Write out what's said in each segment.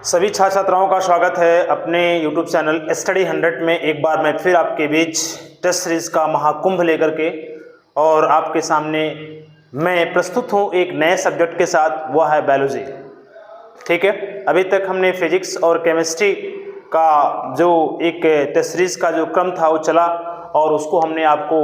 सभी छात्र छात्राओं का स्वागत है अपने YouTube चैनल स्टडी 100 में। एक बार मैं फिर आपके बीच टेस्ट सीरीज का महाकुंभ लेकर के और आपके सामने मैं प्रस्तुत हूँ एक नए सब्जेक्ट के साथ, वह है बायोलॉजी। ठीक है, अभी तक हमने फिजिक्स और केमिस्ट्री का जो एक टेस्ट सीरीज का जो क्रम था वो चला और उसको हमने आपको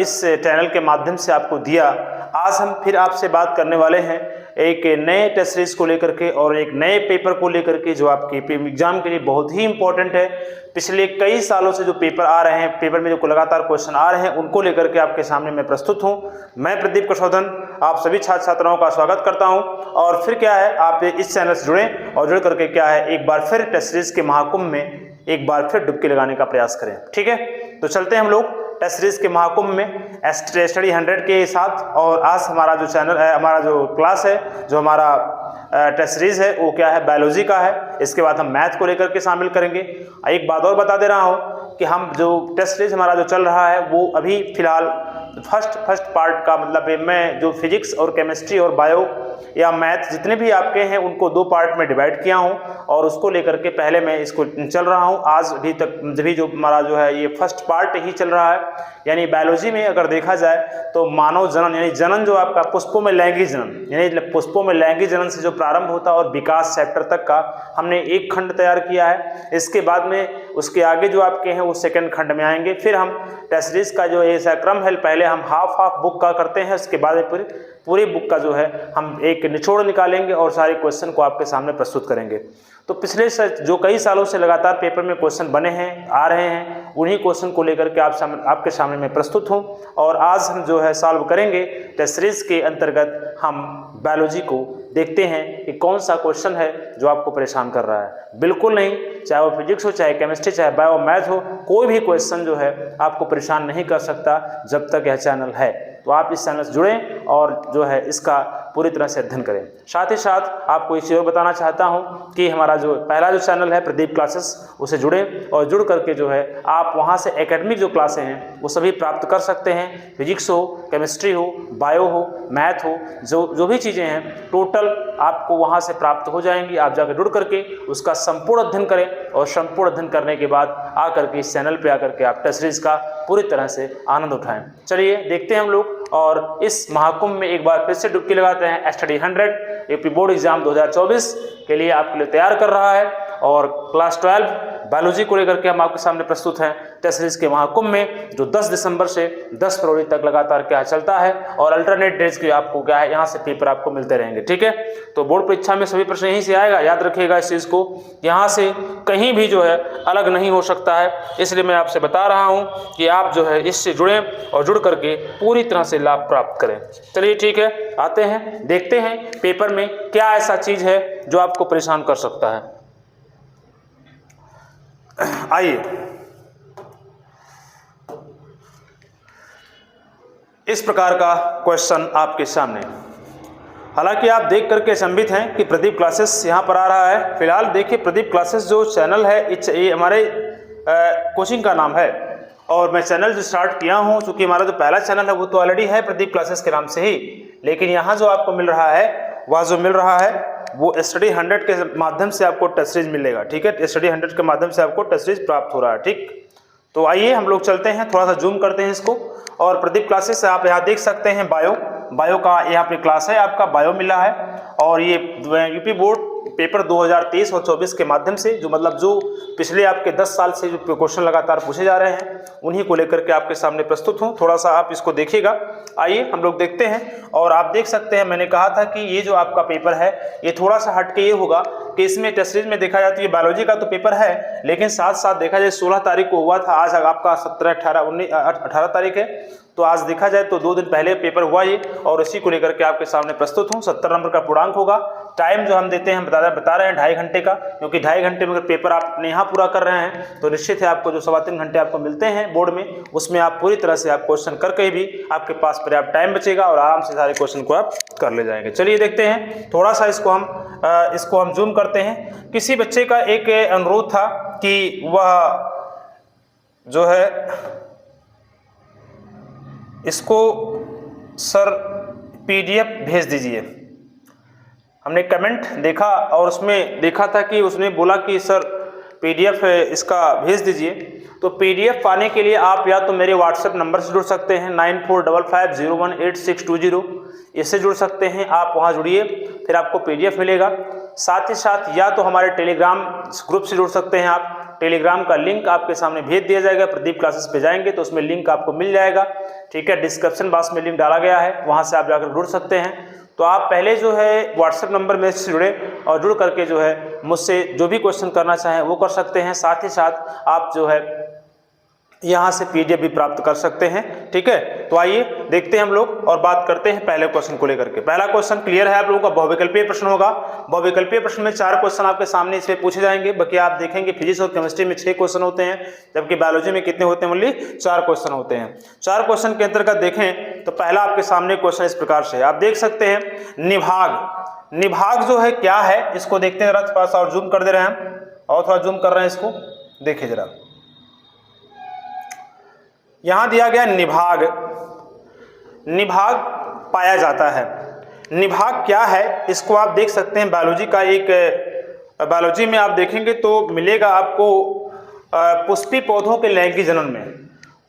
इस चैनल के माध्यम से आपको दिया। आज हम फिर आपसे बात करने वाले हैं एक नए टेस्ट सीरीज को लेकर के और एक नए पेपर को लेकर के जो आपके एग्जाम के लिए बहुत ही इंपॉर्टेंट है। पिछले कई सालों से जो पेपर आ रहे हैं, पेपर में जो लगातार क्वेश्चन आ रहे हैं, उनको लेकर के आपके सामने मैं प्रस्तुत हूं। मैं प्रदीप कशोधन आप सभी छात्र छात्राओं का स्वागत करता हूं। और फिर क्या है, आप इस चैनल से जुड़ें और जुड़ करके क्या है, एक बार फिर टेस्ट सीरीज के महाकुंभ में एक बार फिर डुबकी लगाने का प्रयास करें। ठीक है, तो चलते हैं हम लोग टेस्ट सीरीज के महाकुंभ में स्टडी 100 के साथ। और आज हमारा जो चैनल है, हमारा जो क्लास है, जो हमारा टेस्ट सीरीज है, वो क्या है, बायोलॉजी का है। इसके बाद हम मैथ को लेकर के शामिल करेंगे। एक बात और बता दे रहा हूँ कि हम जो टेस्ट सीरीज हमारा जो चल रहा है वो अभी फिलहाल फर्स्ट पार्ट का मतलब मैं जो फिजिक्स और केमिस्ट्री और बायो या मैथ जितने भी आपके हैं उनको दो पार्ट में डिवाइड किया हूं और उसको लेकर के पहले मैं इसको चल रहा हूं। आज अभी तक भी जो हमारा जो है ये फर्स्ट पार्ट ही चल रहा है। यानी बायोलॉजी में अगर देखा जाए तो मानव जनन यानी जनन जो आपका पुष्पों में लैंगिक जनन यानी पुष्पों में लैंगिक जनन से जो प्रारंभ होता है और विकास चैप्टर तक का हमने एक खंड तैयार किया है। इसके बाद में उसके आगे जो आपके हैं वो सेकंड खंड में आएंगे। फिर हम टेस्ट सीरीज का जो ऐसा क्रम है, पहले हम हाफ बुक का करते हैं, उसके बाद पूरी बुक का जो है हम एक निचोड़ निकालेंगे और सारे क्वेश्चन को आपके सामने प्रस्तुत करेंगे। तो पिछले जो कई सालों से लगातार पेपर में क्वेश्चन बने हैं, आ रहे हैं, उन्हीं क्वेश्चन को लेकर के आपके सामने मैं प्रस्तुत हूं। और आज हम जो है सॉल्व करेंगे टेस्ट सीरीज के अंतर्गत हम बायोलॉजी को देखते हैं कि कौन सा क्वेश्चन है जो आपको परेशान कर रहा है। बिल्कुल नहीं, चाहे वो फिजिक्स हो, चाहे केमिस्ट्री, चाहे बायो मैथ हो, कोई भी क्वेश्चन जो है आपको परेशान नहीं कर सकता जब तक यह चैनल है। तो आप इस चैनल से जुड़ें और जो है इसका पूरी तरह से अध्ययन करें। साथ ही साथ आपको एक चीज़ और बताना चाहता हूं कि हमारा जो पहला जो चैनल है प्रदीप क्लासेस, उसे जुड़ें और जुड़ करके जो है आप वहां से एकेडमिक जो क्लासें हैं वो सभी प्राप्त कर सकते हैं। फिजिक्स हो, केमिस्ट्री हो, बायो हो, मैथ हो, जो भी चीज़ें हैं टोटल आपको वहां से प्राप्त हो जाएंगी। आप जाकर जुड़ करके उसका संपूर्ण अध्ययन करें और संपूर्ण अध्ययन करने के बाद आकर के इस चैनल पे आकर के आप टेस्ट सीरीज का पूरी तरह से आनंद उठाएं। चलिए देखते हैं हम लोग और इस महाकुंभ में एक बार फिर से डुबकी लगाते हैं। स्टडी 100 यूपी बोर्ड एग्जाम 2024 के लिए आपके लिए तैयार कर रहा है और क्लास 12 बायोलॉजी को लेकर के हम आपके सामने प्रस्तुत हैं टेस्ट सीरीज के महाकुंभ में, जो 10 दिसंबर से 10 फरवरी तक लगातार क्या चलता है और अल्टरनेट डेज के आपको क्या है यहाँ से पेपर आपको मिलते रहेंगे। ठीक है, तो बोर्ड परीक्षा में सभी प्रश्न यहीं से आएगा, याद रखिएगा इस चीज़ को, यहाँ से कहीं भी जो है अलग नहीं हो सकता है। इसलिए मैं आपसे बता रहा हूँ कि आप जो है इससे जुड़ें और जुड़ करके पूरी तरह से लाभ प्राप्त करें। चलिए ठीक है, आते हैं, देखते हैं पेपर में क्या ऐसा चीज़ है जो आपको परेशान कर सकता है। आइए इस प्रकार का क्वेश्चन आपके सामने। हालांकि आप देख करके अचंभित हैं कि प्रदीप क्लासेस यहाँ पर आ रहा है। फिलहाल देखिए, प्रदीप क्लासेस जो चैनल है ये हमारे कोचिंग का नाम है और मैं चैनल जो स्टार्ट किया हूँ, चूँकि हमारा जो पहला चैनल है वो तो ऑलरेडी है प्रदीप क्लासेस के नाम से ही, लेकिन यहाँ जो आपको मिल रहा है वह जो मिल रहा है वो स्टडी 100 के माध्यम से आपको टेस्ट सीरीज मिलेगा। ठीक है, स्टडी 100 के माध्यम से आपको टेस्ट सीरीज प्राप्त हो रहा है। ठीक, तो आइए हम लोग चलते हैं, थोड़ा सा जूम करते हैं इसको। और प्रदीप क्लासेस आप यहाँ देख सकते हैं बायो का यहाँ पे क्लास है, आपका बायो मिला है और ये यूपी बोर्ड पेपर 2023 और 24 के माध्यम से जो मतलब जो पिछले आपके 10 साल से जो क्वेश्चन लगातार पूछे जा रहे हैं उन्हीं को लेकर के आपके सामने प्रस्तुत हूँ। थोड़ा सा आप इसको देखिएगा। आइए हम लोग देखते हैं और आप देख सकते हैं, मैंने कहा था कि ये जो आपका पेपर है ये थोड़ा सा हटके ये होगा कि इसमें टेस्ट सीरीज में देखा जाती है बायोलॉजी का तो पेपर है, लेकिन साथ साथ देखा जाए 16 तारीख को हुआ था, आज आपका 17, 18, 19, 18 तारीख है, तो आज देखा जाए तो 2 दिन पहले पेपर हुआ ये और इसी को लेकर के आपके सामने प्रस्तुत हूँ। 70 नंबर का पूर्णांक होगा। टाइम जो हम देते हैं बता रहे हैं 2.5 घंटे का, क्योंकि 2.5 घंटे में अगर पेपर आप यहाँ पूरा कर रहे हैं तो निश्चित है आपको जो 3.25 घंटे आपको मिलते हैं बोर्ड में, उसमें आप पूरी तरह से आप क्वेश्चन करके भी आपके पास पर्याप्त टाइम बचेगा और आराम से सारे क्वेश्चन को आप कर ले जाएंगे। चलिए देखते हैं, थोड़ा सा इसको हम जूम करते हैं। किसी बच्चे का एक अनुरोध था कि वह जो है इसको सर PDF भेज दीजिए। हमने कमेंट देखा और उसमें देखा था कि उसने बोला कि सर PDF इसका भेज दीजिए। तो PDF पाने के लिए आप या तो मेरे व्हाट्सएप नंबर से जुड़ सकते हैं 9455018620, इससे जुड़ सकते हैं आप, वहाँ जुड़िए, फिर आपको PDF मिलेगा। साथ ही साथ या तो हमारे टेलीग्राम ग्रुप से जुड़ सकते हैं आप, टेलीग्राम का लिंक आपके सामने भेज दिया जाएगा। प्रदीप क्लासेस पे जाएंगे तो उसमें लिंक आपको मिल जाएगा, ठीक है, डिस्क्रिप्शन बॉक्स में लिंक डाला गया है, वहाँ से आप जाकर जुड़ सकते हैं। तो आप पहले जो है व्हाट्सएप नंबर में से जुड़े और जुड़ करके जो है मुझसे जो भी क्वेश्चन करना चाहें वो कर सकते हैं। साथ ही साथ आप जो है यहाँ से PDF भी प्राप्त कर सकते हैं, ठीक है। तो आइए देखते हैं हम लोग और बात करते हैं पहले क्वेश्चन को लेकर के। पहला क्वेश्चन क्लियर है आप लोगों का, बहुविकल्पीय प्रश्न होगा। बहुविकल्पीय प्रश्न में 4 क्वेश्चन आपके सामने इसमें पूछे जाएंगे। बाकी आप देखेंगे फिजिक्स और केमिस्ट्री में 6 क्वेश्चन होते हैं, जबकि बायोलॉजी में कितने होते हैं, ओनली 4 क्वेश्चन होते हैं। 4 क्वेश्चन के अंतर्गत देखें तो पहला आपके सामने क्वेश्चन इस प्रकार से आप देख सकते हैं, निभाग। निभाग जो है क्या है इसको देखते हैं जरा, थोड़ा सा और जूम कर दे रहे हैं और थोड़ा जूम कर रहे हैं इसको, देखिए जरा। यहां दिया गया निभाग, निभाग पाया जाता है। निभाग क्या है इसको आप देख सकते हैं, बायोलॉजी का एक, बायोलॉजी में आप देखेंगे तो मिलेगा आपको पुष्पी पौधों के लैंगिक जनन में।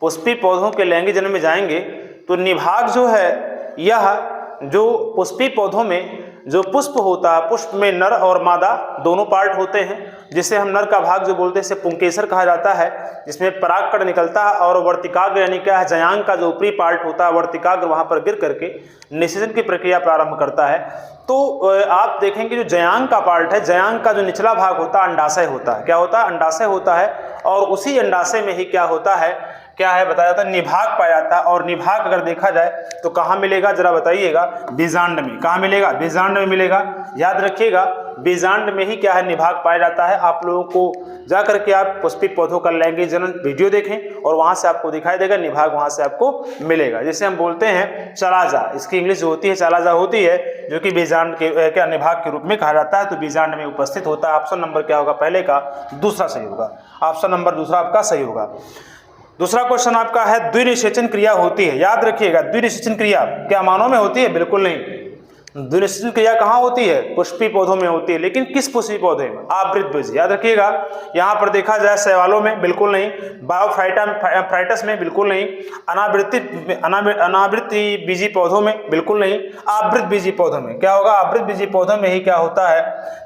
पुष्पी पौधों के लैंगिक जनन में जाएंगे तो निभाग जो है, यह जो पुष्पी पौधों में जो पुष्प होता है, पुष्प में नर और मादा दोनों पार्ट होते हैं, जिसे हम नर का भाग जो बोलते हैं इसे पुंकेसर कहा जाता है, जिसमें परागकण निकलता है और वर्तिकाग्र यानी क्या है, जयांग का जो ऊपरी पार्ट होता है वर्तिकाग्र वहां पर गिर करके निषेचन की प्रक्रिया प्रारंभ करता है। तो आप देखेंगे जो जयांग का पार्ट है, जयांग का जो निचला भाग होता है अंडाशय होता है। क्या होता है? अंडाशय होता है। और उसी अंडाशय में ही क्या होता है, क्या है बताया जाता है, निभाग पाया जाता है। और निभाग अगर देखा जाए तो कहाँ मिलेगा जरा बताइएगा, बीजांड में। कहाँ मिलेगा? बीजांड में मिलेगा। याद रखिएगा बीजांड में ही क्या है, निभाग पाया जाता है। आप लोगों को जा करके आप पुष्पी पौधों का लैंगिक जनन वीडियो देखें और वहां से आपको दिखाई देगा निभाग, वहां से आपको मिलेगा। जिसे हम बोलते हैं चलाजा, इसकी इंग्लिश जो होती है चलाजा होती है, जो कि बीजांड के क्या निभाग के रूप में कहा जाता है। तो बीजांड में उपस्थित होता है। ऑप्शन नंबर क्या होगा? पहले का दूसरा सही होगा। ऑप्शन नंबर दूसरा आपका सही होगा। दूसरा क्वेश्चन आपका है द्विनिषेचन क्रिया होती है। याद रखिएगा द्विनिषेचन क्रिया क्या मानव में होती है? बिल्कुल नहीं। द्विनिषेचन क्रिया कहाँ होती है? पुष्पी पौधों में होती है। लेकिन किस पुष्पी पौधे में? आवृत बीज। याद रखिएगा यहाँ पर देखा जाए शैवालों में बिल्कुल नहीं, बायोफ्राइटस में बिल्कुल नहीं, अनावृत्ति बीजी पौधों में बिल्कुल नहीं, आवृत बीजी पौधों में। क्या होगा? आवृत बीजी पौधों में ही क्या होता है,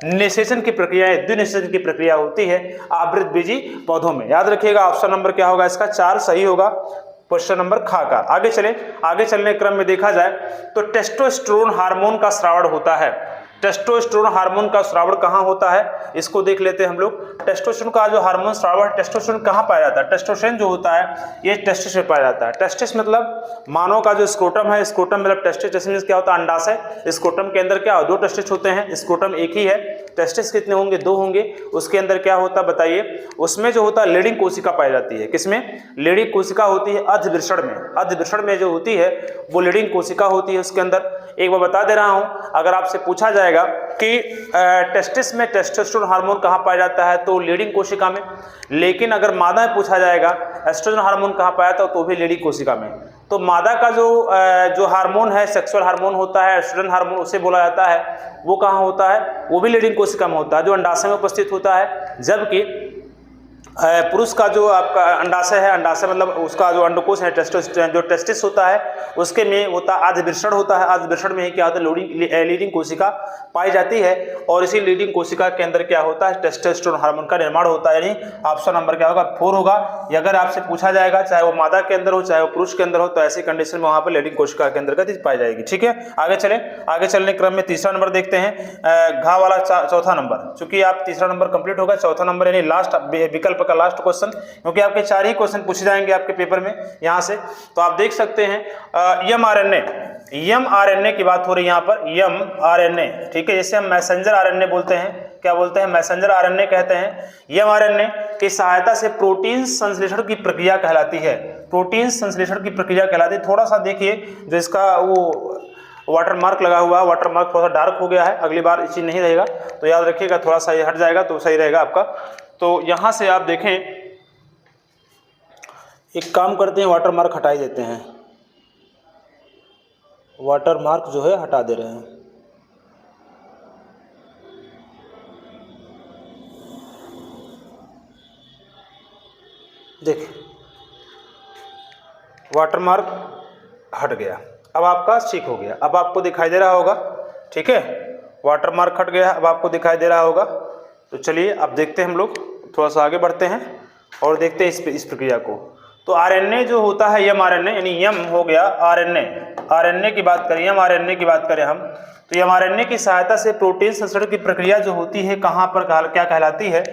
निषेचन की प्रक्रिया, द्विनिषेचन की प्रक्रिया होती है आवृत बीजी पौधों में। याद रखिएगा ऑप्शन नंबर क्या होगा इसका? 4 सही होगा। क्वेश्चन नंबर खा का। आगे चले, आगे चलने क्रम में देखा जाए तो टेस्टोस्टेरोन हार्मोन का स्रावण होता है। टेस्टोस्टेरोन हार्मोन का स्रावण कहाँ होता है इसको देख लेते हैं हम लोग। टेस्टोस्टेरोन का जो हार्मोन स्रावण, टेस्टोस्टेरोन कहाँ पाया जाता है? टेस्टोस्टेरोन जो होता है ये टेस्टिस में पाया जाता है। टेस्टिस मतलब मानव का जो स्क्रोटम है, स्क्रोटम मतलब टेस्टिस। टेस्टिस क्या होता है? अंडाशय। स्क्रोटम के अंदर क्या 2 टेस्टिस होते हैं, स्क्रोटम एक ही है। टेस्टिस कितने होंगे? 2 होंगे। उसके अंदर क्या होता है बताइए? उसमें जो होता है लीडिंग कोशिका पाई जाती है। किसमें? लीडिंग कोशिका होती है अधवृषण में। अधवृषण में जो होती है वो लीडिंग कोशिका होती है उसके अंदर। एक बार बता दे रहा हूं, अगर आपसे पूछा जाएगा कि टेस्टिस में टेस्टोस्टेरोन हार्मोन कहाँ पाया जाता है तो लीडिंग कोशिका में। लेकिन अगर मादा में पूछा जाएगा एस्ट्रोजन हार्मोन कहाँ पाया जाता है तो भी लीडिंग कोशिका में। तो मादा का जो हार्मोन है, सेक्सुअल हार्मोन होता है, एस्ट्रोजन हार्मोन उसे बोला जाता है, वो कहाँ होता है? वो भी लीडिंग कोशिका में होता है, जो अंडाशय में उपस्थित होता है। जबकि पुरुष का जो आपका अंडाशय है, अंडाशय मतलब उसका जो अंडकोश है, जो टेस्टिस होता है उसके में होता आधवृषण होता है। आधवृषण में ही क्या होता है? लीडिंग कोशिका पाई जाती है। और इसी लीडिंग कोशिका के अंदर क्या होता है? टेस्टोस्टेरोन हार्मोन का निर्माण होता है। यानी ऑप्शन नंबर क्या होगा? 4 होगा। अगर आपसे पूछा जाएगा चाहे वो मादा के अंदर हो चाहे वो पुरुष के अंदर हो तो ऐसी कंडीशन में वहां पर लीडिंग कोशिका के अंतर्गत पाई जाएगी। ठीक है, आगे चले। आगे चलने क्रम में तीसरा नंबर देखते हैं, घा वाला चौथा नंबर। चूंकि आप तीसरा नंबर कंप्लीट होगा, चौथा नंबर यानी लास्ट विकल्प का लास्ट क्वेश्चन, क्योंकि आपके 4 ही क्वेश्चन पूछे जाएंगे आपके पेपर में यहां से। तो आप देख सकते हैं mRNA की बात हो रही है यहाँ पर, mRNA। ठीक है, जैसे हम मैसेंजर RNA बोलते हैं, क्या बोलते हैं? मैसेंजर RNA कहते हैं। mRNA की सहायता से प्रोटीन संश्लेषण की प्रक्रिया कहलाती है। प्रोटीन संश्लेषण की प्रक्रिया कहलाती है। थोड़ा सा देखिए जो इसका वो वाटर मार्क लगा हुआ है, वाटर मार्क थोड़ा सा डार्क हो गया है, अगली बार ये चीज नहीं रहेगा तो याद रखिएगा, थोड़ा सा ये हट जाएगा तो सही रहेगा आपका। तो यहां से आप देखें, एक काम करते हैं, वाटर मार्क हटा ही देते हैं। वाटर मार्क जो है हटा दे रहे हैं। देखिए वाटर मार्क हट गया, अब आपका ठीक हो गया, अब आपको दिखाई दे रहा होगा, ठीक है, वाटर मार्क हट गया, अब आपको दिखाई दे रहा होगा। तो चलिए अब देखते हैं, हम लोग थोड़ा सा आगे बढ़ते हैं और देखते हैं इस प्रक्रिया को। तो आरएनए जो होता है mRNA, यानी यम हो गया आरएनए की बात करें, mRNA की बात करें हम, तो mRNA की सहायता से प्रोटीन संश्लेषण की प्रक्रिया जो होती है कहाँ पर क्या कहलाती है?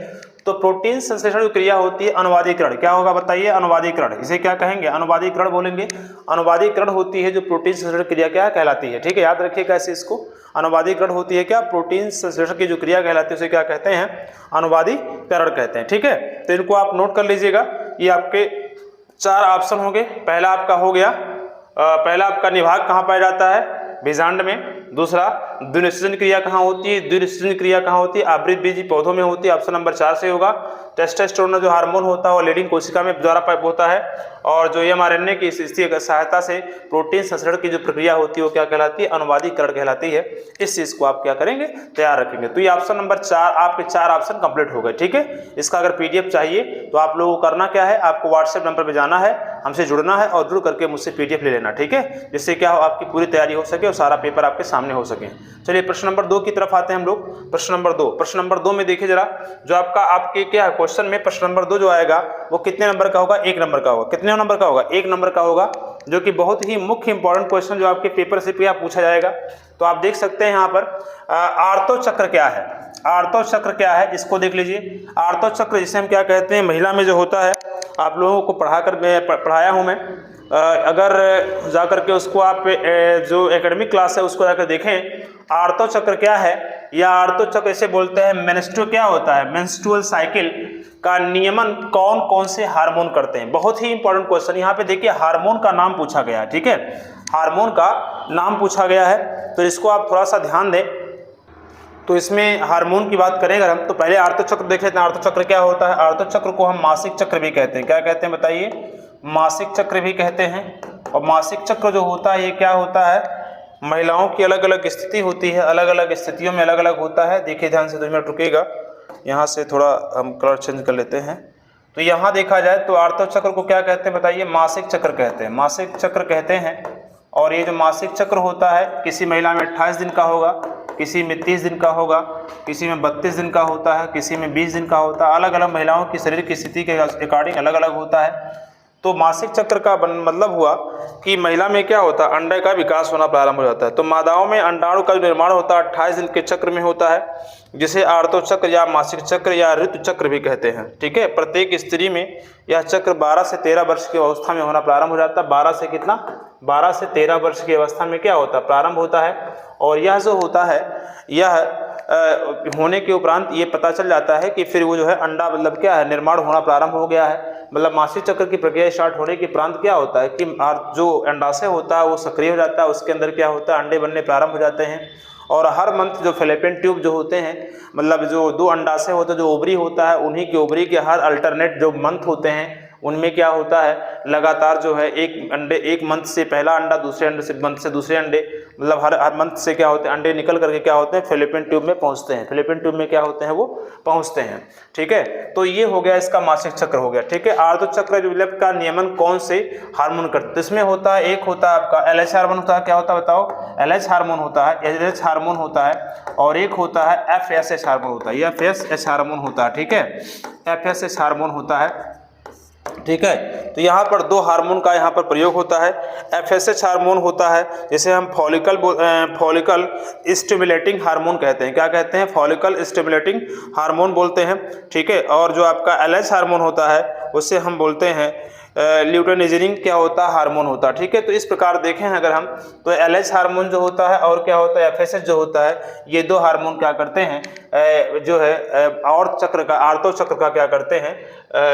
तो प्रोटीन संश्लेषण की क्रिया होती है अनुवादीकरण। क्या होगा बताइए? अनुवादीकरण। इसे क्या कहेंगे? अनुवादीकरण बोलेंगे। अनुवादीकरण होती है जो प्रोटीन संश्लेषण क्रिया क्या कहलाती है, ठीक है, याद रखिए कैसे इसको। अनुवादीकरण होती है क्या? प्रोटीन संश्लेषण की जो क्रिया कहलाती है उसे क्या कहते हैं? अनुवादीकरण कहते हैं, ठीक है। तो इनको आप नोट कर लीजिएगा, ये आपके 4 ऑप्शन होंगे। पहला आपका हो गया, पहला आपका निभाग कहाँ पाया जाता है? बीजांड में। दूसरा द्विनिषेचन क्रिया कहाँ होती है? द्विनिषेचन क्रिया कहाँ होती है? आवृतबीजी पौधों में होती है, ऑप्शन नंबर 4 से होगा। टेस्टोस्टेरोन जो हार्मोन होता है वो लीडिंग कोशिका में द्वारा होता है, और जो mRNA की स्थिति सहायता से प्रोटीन संश्लेषण की जो प्रक्रिया होती है वो क्या कहलाती है? अनुवादीकरण कहलाती है। इस चीज को आप क्या करेंगे? तैयार रखेंगे। तो ये ऑप्शन नंबर 4, आपके 4 ऑप्शन कंप्लीट हो गए, ठीक है। इसका अगर PDF चाहिए तो आप लोगों को करना क्या है? आपको व्हाट्सएप नंबर पर जाना है, हमसे जुड़ना है और जुड़ करके मुझसे PDF ले लेना, ठीक है, जिससे क्या हो आपकी पूरी तैयारी हो सके और सारा पेपर आपके सामने हो सके। चलिए प्रश्न नंबर 2 की तरफ आते हैं हम लोग। प्रश्न नंबर 2 में देखिए जरा, जो आपके क्या क्वेश्चन में प्रश्न नंबर 2 जो आएगा वो कितने नंबर का होगा? 1 नंबर का होगा। कितने नंबर का होगा? 1 नंबर का होगा, जो कि बहुत ही मुख्य इंपॉर्टेंट क्वेश्चन जो आपके पेपर से पूछा जाएगा। तो आप देख सकते हैं यहाँ पर आर्तो चक्र क्या है? आर्तो चक्र क्या है इसको देख लीजिए। आर्तो चक्र जिसे हम क्या कहते हैं, महिला में जो होता है, आप लोगों को पढ़ाया हूँ मैं, अगर जाकर के उसको आप जो एकेडमिक क्लास है उसको जाकर देखें। आर्तो चक्र क्या है, या आर्तो चक्र इसे बोलते हैं मेंस्ट्रुअल, क्या होता है? मेंस्ट्रुअल साइकिल का नियमन कौन कौन से हार्मोन करते हैं? बहुत ही इंपॉर्टेंट क्वेश्चन। यहाँ पे देखिए हार्मोन का नाम पूछा गया है, ठीक है, हार्मोन का नाम पूछा गया है, तो इसको आप थोड़ा सा ध्यान दें। तो इसमें हार्मोन की बात करें अगर हम, तो पहले आर्तो चक्र देख लेते हैं। आर्तो चक्र क्या होता है? आर्तो चक्र को हम मासिक चक्र भी कहते हैं। क्या कहते हैं बताइए? मासिक चक्र भी कहते हैं। और मासिक चक्र जो होता है ये क्या होता है? महिलाओं की अलग अलग स्थिति होती है, अलग अलग स्थितियों में अलग अलग होता है। देखिए ध्यान से, 2 मिनट रुकेगा, यहाँ से थोड़ा हम कलर चेंज कर लेते हैं। तो यहाँ देखा जाए तो आर्तो चक्र को क्या कहते हैं बताइए? मासिक चक्र कहते हैं, मासिक चक्र कहते हैं। और ये जो मासिक चक्र होता है, किसी महिला में 28 दिन का होगा, किसी में 30 दिन का होगा, किसी में 32 दिन का होता है, किसी में 20 दिन का होता है। अलग अलग महिलाओं की शरीर की स्थिति के अकॉर्डिंग अलग अलग होता है। तो मासिक चक्र का मतलब हुआ कि महिला में क्या होता है? अंडे का विकास होना प्रारंभ हो जाता है। तो मादाओं में अंडाणु का निर्माण होता है 28 दिन के चक्र में होता है, जिसे आर्तो चक्र या मासिक चक्र या ऋतु चक्र भी कहते हैं, ठीक है। प्रत्येक स्त्री में यह चक्र 12 से 13 वर्ष की अवस्था में होना प्रारंभ हो जाता है। 12 से कितना? 12 से 13 वर्ष की अवस्था में क्या होता है? प्रारंभ होता है। और यह जो होता है, यह होने के उपरांत ये पता चल जाता है कि फिर वो जो है अंडा मतलब क्या है? निर्माण होना प्रारंभ हो गया है। मतलब मासिक चक्र की प्रक्रिया स्टार्ट होने के उपरांत क्या होता है कि जो अंडाशय होता है वो सक्रिय हो जाता है, उसके अंदर क्या होता है? अंडे बनने प्रारंभ हो जाते हैं। और हर मंथ जो फैलोपियन ट्यूब जो होते हैं, मतलब जो 2 अंडाशय होते हैं, जो ओवरी होता है, उन्हीं के ओवरी के हर अल्टरनेट जो मंथ होते हैं उनमें क्या होता है? लगातार जो है एक मंथ से पहला अंडा, दूसरे अंडे से मंथ से दूसरे अंडे, मतलब हर मंथ से क्या होते हैं? अंडे निकल करके क्या होते हैं? फैलोपियन ट्यूब में पहुंचते हैं। फैलोपियन ट्यूब में क्या होते हैं? वो पहुंचते हैं, ठीक है। तो ये हो गया इसका मासिक चक्र हो गया, ठीक है। आर्तो चक्र विलयन का नियमन कौन से हार्मोन करते? इसमें होता है, एक होता है आपका LH हार्मोन होता है। क्या होता है बताओ? LH हार्मोन होता है, LH हार्मोन होता है। और एक होता है FSH हार्मोन होता है, FSH हार्मोन होता है, ठीक है, FSH हार्मोन होता है, ठीक है। तो यहाँ पर 2 हार्मोन का यहाँ पर प्रयोग होता है। FSH हार्मोन होता है जिसे हम फॉलिकल स्टिमुलेटिंग हार्मोन कहते हैं। क्या कहते हैं? फॉलिकल स्टिमुलेटिंग हार्मोन बोलते हैं, ठीक है। और जो आपका LH हार्मोन होता है उसे हम बोलते हैं ल्यूटेनिजिंग क्या होता है? हार्मोन होता है, ठीक है। तो इस प्रकार देखें अगर हम, तो LH हार्मोन जो होता है और क्या होता है FSH जो होता है, ये 2 हार्मोन क्या करते हैं? जो है आर्तो चक्र का क्या करते हैं?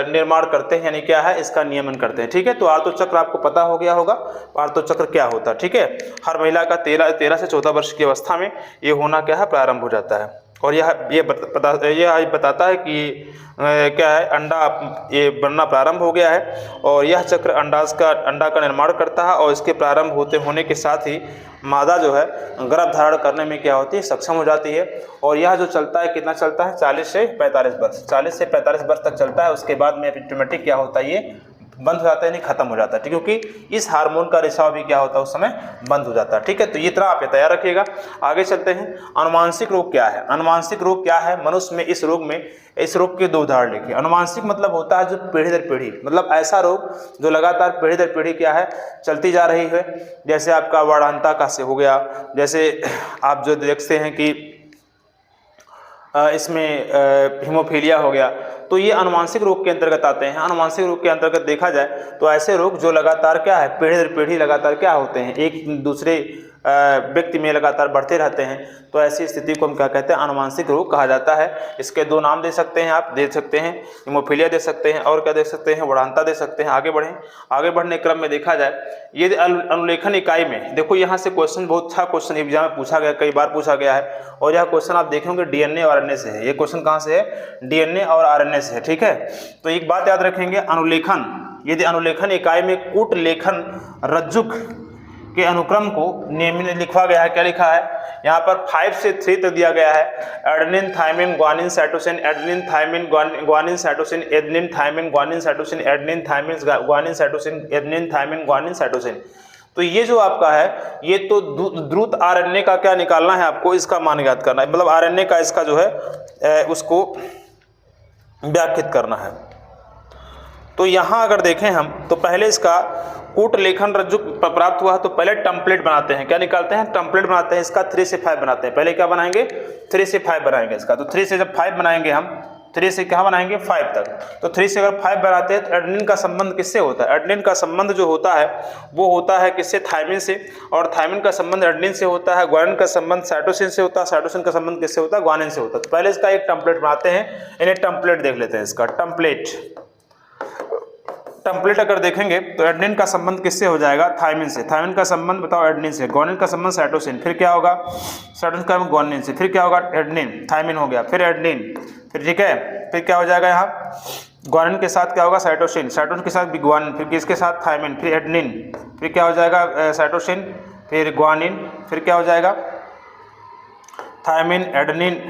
निर्माण करते हैं, यानी क्या है? इसका नियमन करते हैं, ठीक है। तो आर्तो चक्र आपको पता हो गया होगा, आर्तो चक्र क्या होता है, ठीक है। हर महिला का 13 से 14 वर्ष की अवस्था में ये होना क्या है? प्रारंभ हो जाता है। और ये बताता है कि क्या है, अंडा ये बनना प्रारंभ हो गया है और यह चक्र अंडा का निर्माण करता है और इसके प्रारंभ होने के साथ ही मादा जो है गर्भ धारण करने में क्या होती है, सक्षम हो जाती है। और यह जो चलता है, कितना चलता है, 40 से 45 वर्ष, 40 से 45 वर्ष तक चलता है। उसके बाद में ऑटोमेटिक क्या होता है, ये बंद हो जाता है, नहीं खत्म हो जाता है, ठीक है, क्योंकि इस हार्मोन का रिसाव भी क्या होता है, उस समय बंद हो जाता है, ठीक है। तो ये तरह आप ये तैयार रखिएगा। आगे चलते हैं। अनुवांशिक रोग क्या है? अनुवांशिक रोग क्या है? मनुष्य में इस रोग के 2 उदाहरण लिखिए। अनुवांशिक मतलब होता है जो पीढ़ी दर पीढ़ी, मतलब ऐसा रोग जो लगातार पीढ़ी दर पीढ़ी क्या है, चलती जा रही है। जैसे आपका वर्णांता का से हो गया, जैसे आप जो देखते हैं कि इसमें हीमोफीलिया हो गया, तो ये अनुवांशिक रोग के अंतर्गत आते हैं। अनुवांशिक रोग के अंतर्गत देखा जाए तो ऐसे रोग जो लगातार क्या है, पीढ़ी दर पीढ़ी लगातार क्या होते हैं, एक दूसरे व्यक्ति में लगातार बढ़ते रहते हैं, तो ऐसी स्थिति को हम क्या कहते हैं, अनुवांशिक रोग कहा जाता है। इसके 2 नाम दे सकते हैं, आप दे सकते हैं हीमोफीलिया दे सकते हैं, और क्या दे सकते हैं, वर्णांता दे सकते हैं। आगे बढ़ने क्रम में देखा जाए, ये अनुलेखन इकाई में देखो, यहाँ से क्वेश्चन बहुत अच्छा क्वेश्चन एग्जाम में पूछा गया, कई बार पूछा गया है, और यह क्वेश्चन आप देखेंगे डीएनए और आरएनए से है। ये क्वेश्चन कहाँ से है? डीएनए और आरएनए से है, ठीक है। तो एक बात याद रखेंगे, अनुलेखन, यदि अनुलेखन इकाई में कूट लेखन रज्जुक के अनुक्रम को नियमित लिखवा गया है, क्या लिखा है यहाँ पर, 5 से 3 तक दिया गया है। Adenine thymine guanine cytosine, adenine thymine guanine cytosine, adenine thymine guanine cytosine, adenine thymine guanine cytosine, adenine thymine guanine cytosine. तो ये जो आपका है, ये तो द्रुत आरएनए का क्या निकालना है आपको, इसका मान याद करना है, मतलब आरएनए का इसका जो है उसको व्याख्यात करना है। तो यहाँ अगर देखें हम, तो पहले इसका कूट लेखन रज्जुक प्राप्त हुआ है, तो पहले टेम्पलेट बनाते हैं, क्या निकालते हैं, टेम्पलेट बनाते हैं। इसका 3 से 5 बनाते हैं, पहले क्या बनाएंगे, 3 से 5 बनाएंगे इसका। तो 3 से जब 5 बनाएंगे हम, 3 से क्या बनाएंगे, 5 तक। तो 3 से अगर 5 बनाते हैं तो एडेनिन का संबंध किससे होता है? एडेनिन का संबंध जो होता है वो होता है किससे, थायमिन से, और थायमिन का संबंध एडेनिन से होता है। ग्वानिन का संबंध साइटोसिन से होता है, साइटोसिन का संबंध किससे होता है, ग्वानिन से होता है। तो पहले इसका एक टेम्पलेट बनाते हैं, इन्हें टेम्पलेट देख लेते हैं। इसका टेम्पलेट अगर देखेंगे तो एडेनिन का संबंध किससे हो जाएगा, थायमिन से। थायमिन का संबंध बताओ एडेनिन से। ग्वानिन का संबंध साइटोसिन, फिर क्या होगा, साइटोसिन का ग्वानिन से, फिर क्या होगा, एडेनिन, थायमिन हो गया, फिर एडेनिन, फिर ठीक है, फिर क्या हो जाएगा यहाँ, ग्वानिन के साथ क्या होगा, साइटोसिन, साइटोसिन के साथ ग्वानिन, फिर किसके साथ, थायमिन, फिर एडेनिन, फिर क्या हो जाएगा, साइटोसिन, फिर ग्वानिन, फिर क्या हो जाएगा, thymine, adenine,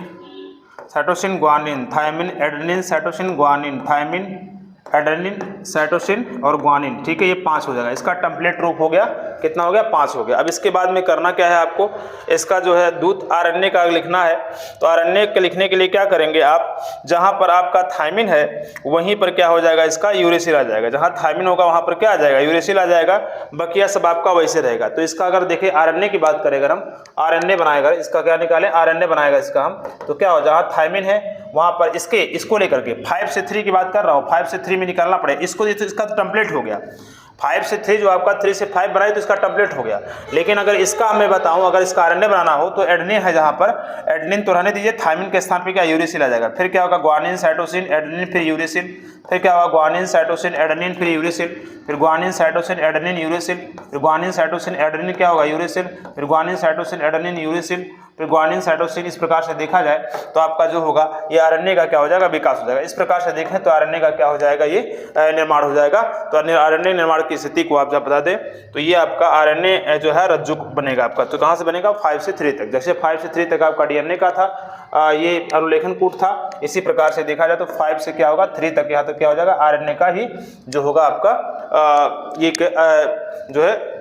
cytosine, guanine, thymine, adenine, cytosine, guanine, thymine, adenine, cytosine और ग्वानिन, ठीक है। ये 5 हो जाएगा, इसका टेम्पलेट रूप हो गया, कितना हो गया, 5 हो गया। अब इसके बाद में करना क्या है आपको, इसका जो है दूत आरएनए का लिखना है। तो आरएनए के लिखने के लिए क्या करेंगे आप, जहां पर आपका थायमिन है वहीं पर क्या हो जाएगा, इसका यूरेसिल आ जाएगा। जहां थायमिन होगा वहां पर क्या आ जाएगा, यूरेसिल आ जाएगा, बकिया सब आपका वैसे रहेगा। तो इसका अगर देखें आरएनए की बात करें अगर हम, आरएनए बनाएगा, इसका क्या निकालें, आरएनए बनाएगा इसका हम, तो क्या हो, जहां थायमिन है वहां पर इसको लेकर के 5 से 3 की बात कर रहा हूं, 5 से 3 में निकालना पड़ेगा इसको, तो इसका तो टेम्पलेट हो गया। 5 से 3 जो आपका 3 से 5 बनाए तो इसका टेम्पलेट हो गया। लेकिन अगर इसका मैं बताऊं, अगर इसका आरएनए बनाना हो तो एडेनिन है, जहां पर एडेनिन तो रहने दीजिए, थायमिन के स्थान पे क्या, यूरेसिल आ जाएगा। फिर क्या होगा, ग्वानिन, साइटोसिन, एडेनिन, फिर यूरेसिल, फिर क्या होगा, ग्वानिन, साइटोसिन, एडेनिन, फिर यूरेसिल, फिर ग्वानिन, साइटोसिन, एडेनिन, यूरेसिल, फिर ग्वानिन, साइटोसिन, एडेनिन, क्या होगा, यूरेसिल, फिर ग्वानिन, साइटोसिन, एडेनिन, यूरेसिल, फिर ग्वानिन, साइटोसिन। इस प्रकार से देखा जाए तो आपका जो होगा ये आरएनए का क्या हो जाएगा, विकास हो जाएगा। इस प्रकार से देखें तो आरएनए का क्या हो जाएगा, ये निर्माण हो जाएगा। तो आरएनए निर्माण की स्थिति को आप जब बता दें तो ये आपका आरएनए जो है रज्जुक बनेगा आपका। तो कहाँ से बनेगा, 5 से 3 तक। जैसे 5 से 3 तक आपका डीएनए का था, ये अनुलेखन कूट था, इसी प्रकार से देखा जाए तो 5 से क्या होगा, 3 तक, यहाँ तक क्या हो जाएगा, आरएनए का ही जो होगा आपका ये जो है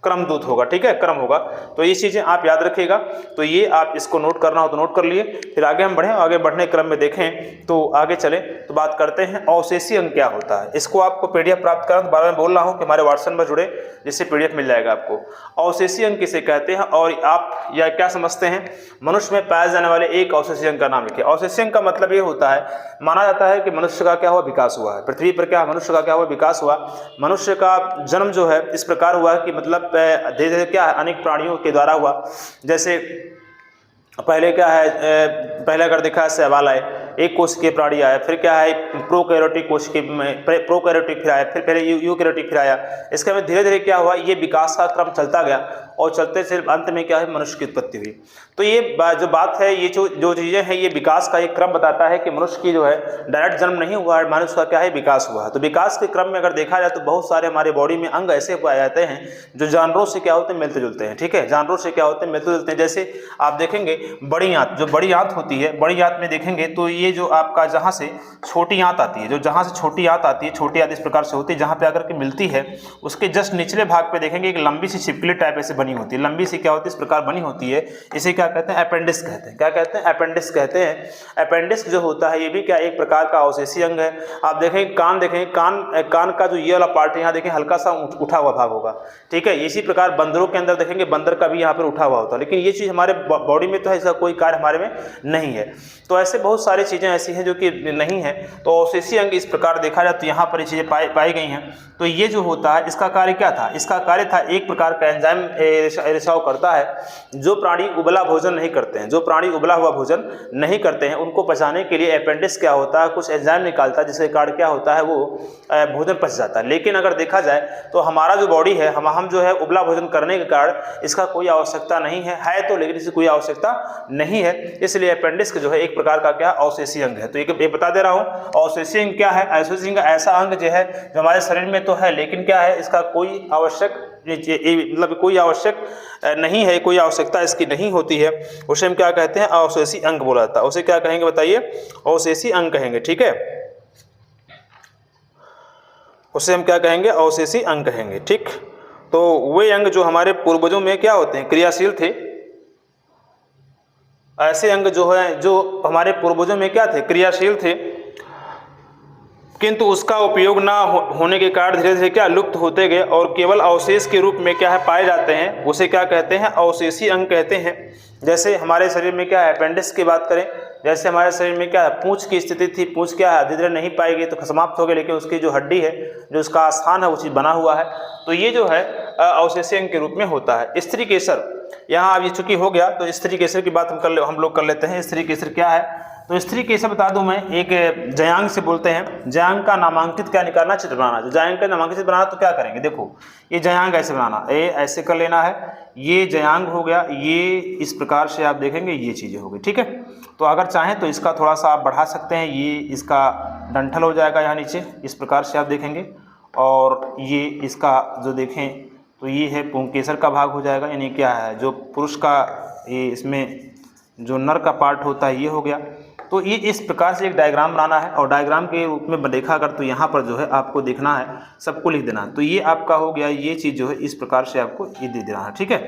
क्रमदूत होगा, ठीक है, क्रम होगा। तो ये चीजें आप याद रखिएगा। तो ये आप इसको नोट करना हो तो नोट कर लिए। फिर आगे हम बढ़ें, आगे बढ़ने क्रम में देखें तो आगे चले तो बात करते हैं अवशेषी अंग क्या होता है। इसको आपको पीडीएफ प्राप्त करना, बार बार बोल रहा हूँ कि हमारे व्हाट्सएप में जुड़े, जिससे पीडीएफ मिल जाएगा आपको। अवशेषी अंग किसे कहते हैं और आप या क्या समझते हैं, मनुष्य में पाए जाने वाले एक अवशेषी अंग का नाम लिखिए। अवशेषी अंग का मतलब ये होता है, माना जाता है कि मनुष्य का क्या हुआ, विकास हुआ है पृथ्वी पर, क्या मनुष्य का क्या हुआ, विकास हुआ। मनुष्य का जन्म जो है इस प्रकार हुआ कि मतलब धीरे धीरे क्या है, अनेक प्राणियों के द्वारा हुआ। जैसे पहले क्या है, पहले अगर देखा है शैवाल आए, एक कोशिकीय प्राणी आया, फिर क्या है प्रोकैरियोटिक कोशिकीय में प्रोकैरियोटिक फिर आया, फिर पहले यूकैरियोटिक फिर आया। इसके बाद धीरे धीरे क्या हुआ, ये विकास का क्रम चलता गया और चलते चलते अंत में क्या है, मनुष्य की उत्पत्ति हुई। तो ये जो बात है, ये जो चीज़ें हैं, ये विकास का एक क्रम बताता है कि मनुष्य की जो है डायरेक्ट जन्म नहीं हुआ है, मनुष्य का क्या है, विकास हुआ है। तो विकास के क्रम में अगर देखा जाए तो बहुत सारे हमारे बॉडी में अंग ऐसे पाए जाते हैं जो जानवरों से क्या होते हैं, मिलते जुलते हैं। ठीक है, जानवरों से क्या होते हैं, मिलते जुलते हैं। जैसे आप देखेंगे बड़ी आंत, जो बड़ी आंत होती है, बड़ी आंत में देखेंगे तो ये जो आपका जहाँ से छोटी आंत आती है, जो जहाँ से छोटी आंत आती है, छोटी आंत इस प्रकार से होती है, जहाँ पे आकर के मिलती है उसके जस्ट निचले भाग पे देखेंगे एक लंबी सी छिपकली टाइप ऐसे बनी होती है, लंबी सी क्या होती है, इस प्रकार बनी होती है। इसे क्या कहते हैं, अपेंडिक्स कहते हैं। क्या कहते हैं, अपेंडिक्स कहते हैं। अपेंडिक्स जो होता है ये भी क्या एक प्रकार का अवशेषीय अंग है। आप देखें कान, देखें कान का जो ये वाला पार्ट है, यहाँ देखें हल्का सा उठा हुआ भाग होगा। ठीक है, इसी प्रकार बंदरों के अंदर देखेंगे, बंदर का भी यहाँ पर उठा हुआ होता है, लेकिन ये चीज़ हमारे बॉडी में तो है, इसका कोई कार्य हमारे में नहीं है। तो ऐसे बहुत सारी चीज़ें ऐसी हैं जो कि नहीं है। तो अवशेषीय अंग इस प्रकार देखा जाए तो यहाँ पर ये चीज़ें पाई गई हैं। तो ये जो होता है इसका कार्य क्या था, इसका कार्य था एक प्रकार का एंजाइम रिसाव करता है। जो प्राणी उबला भोजन नहीं करते हैं, जो प्राणी उबला हुआ भोजन नहीं करते हैं, उनको पचाने के लिए अपेंडिक्स क्या होता है, कुछ एंजाइम निकालता है, जिसके कारण क्या होता है, वो भोजन पच जाता है। लेकिन अगर देखा जाए तो हमारा जो बॉडी है, हम जो है उबला भोजन करने के कारण इसका कोई आवश्यकता नहीं है तो, लेकिन इसकी कोई आवश्यकता नहीं है। इसलिए अपेंडिक्स जो है एक प्रकार का क्या अवशेषीय अंग है। तो ये बता दे रहा हूँ, अवशेषीय अंग क्या है, अवशेषीय अंग ऐसा अंग जो है जो हमारे शरीर में तो है, लेकिन क्या है, इसका कोई आवश्यक मतलब कोई आवश्यक नहीं है, कोई आवश्यकता इसकी नहीं होती है। उसे हम क्या कहते हैं, अवशेषीय अंग बोला जाता है। उसे क्या कहेंगे बताइए, अवशेषीय अंग कहेंगे। ठीक है, उसे हम क्या कहेंगे, अवशेषीय अंग कहेंगे। ठीक, तो वे अंग जो हमारे पूर्वजों में क्या होते हैं, क्रियाशील थे। ऐसे अंग जो है जो हमारे पूर्वजों में क्या थे, क्रियाशील थे, किंतु उसका उपयोग ना होने के कारण धीरे धीरे क्या लुप्त होते गए और केवल अवशेष के रूप में क्या है पाए जाते हैं। उसे क्या कहते हैं, अवशेषीय अंग कहते हैं। जैसे हमारे शरीर में क्या है, अपेंडिक्स की बात करें, जैसे हमारे शरीर में क्या है, पूंछ की स्थिति थी, पूंछ क्या है, धीरे धीरे नहीं पाई गई तो समाप्त हो गई, लेकिन उसकी जो हड्डी है, जो उसका स्थान है, वो चीज़ बना हुआ है। तो ये जो है अवशेषीय अंग के रूप में होता है। स्त्री केसर, यहाँ अब ये चूंकि हो गया तो स्त्री केसर की बात हम लोग कर लेते हैं। स्त्री केसर क्या है, तो स्त्री केसर बता दूं मैं, एक जयांग से बोलते हैं। जयांग का नामांकित क्या निकालना, चित्र बनाना। जो जयांग का नामांकित चित्र बनाना तो क्या करेंगे, देखो ये जयांग ऐसे बनाना, ये ऐसे कर लेना है, ये जयांग हो गया, ये इस प्रकार से आप देखेंगे ये चीज़ें हो गई। ठीक है, तो अगर चाहें तो इसका थोड़ा सा आप बढ़ा सकते हैं, ये इसका डंठल हो जाएगा यहाँ नीचे, इस प्रकार से आप देखेंगे। और ये इसका जो देखें तो ये है पुंकेसर का भाग हो जाएगा, यानी क्या है, जो पुरुष का ये इसमें जो नर का पार्ट होता है ये हो गया। तो ये इस प्रकार से एक डायग्राम बनाना है और डायग्राम के रूप में देखा कर तो यहाँ पर जो है आपको देखना है, सबको लिख देना है। तो ये आपका हो गया, ये चीज़ जो है इस प्रकार से आपको ये दे देना है। ठीक है,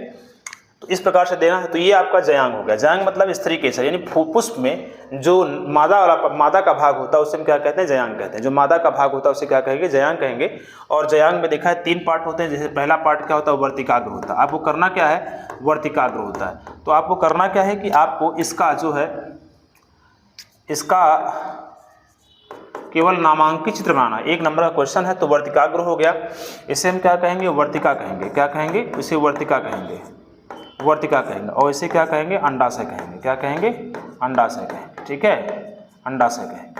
तो इस प्रकार से देना है। तो ये आपका जयांग हो गया। जयांग मतलब स्त्री केसर, यानी पुष्प में जो मादा का भाग होता है उसे हम क्या कहते हैं, जयांग कहते हैं। जो मादा का भाग होता है उसे क्या कहेंगे, जयांग कहेंगे। और जयांग में देखा है 3 पार्ट होते हैं। जैसे पहला पार्ट क्या होता है, वर्तिकाग्र होता है। आपको करना क्या है, वर्तिकाग्र होता है। तो आपको करना क्या है कि आपको इसका जो है, इसका केवल नामांकित चित्र बनाना। 1 नंबर का क्वेश्चन है, तो वर्तिकाग्र हो गया। इसे हम क्या कहेंगे, वर्तिका कहेंगे। क्या कहेंगे, इसे वर्तिका कहेंगे, वर्तिका कहेंगे। और इसे क्या कहेंगे, अंडाशय कहेंगे। क्या कहेंगे, अंडाशय कहेंगे। ठीक है, अंडाशय कहेंगे।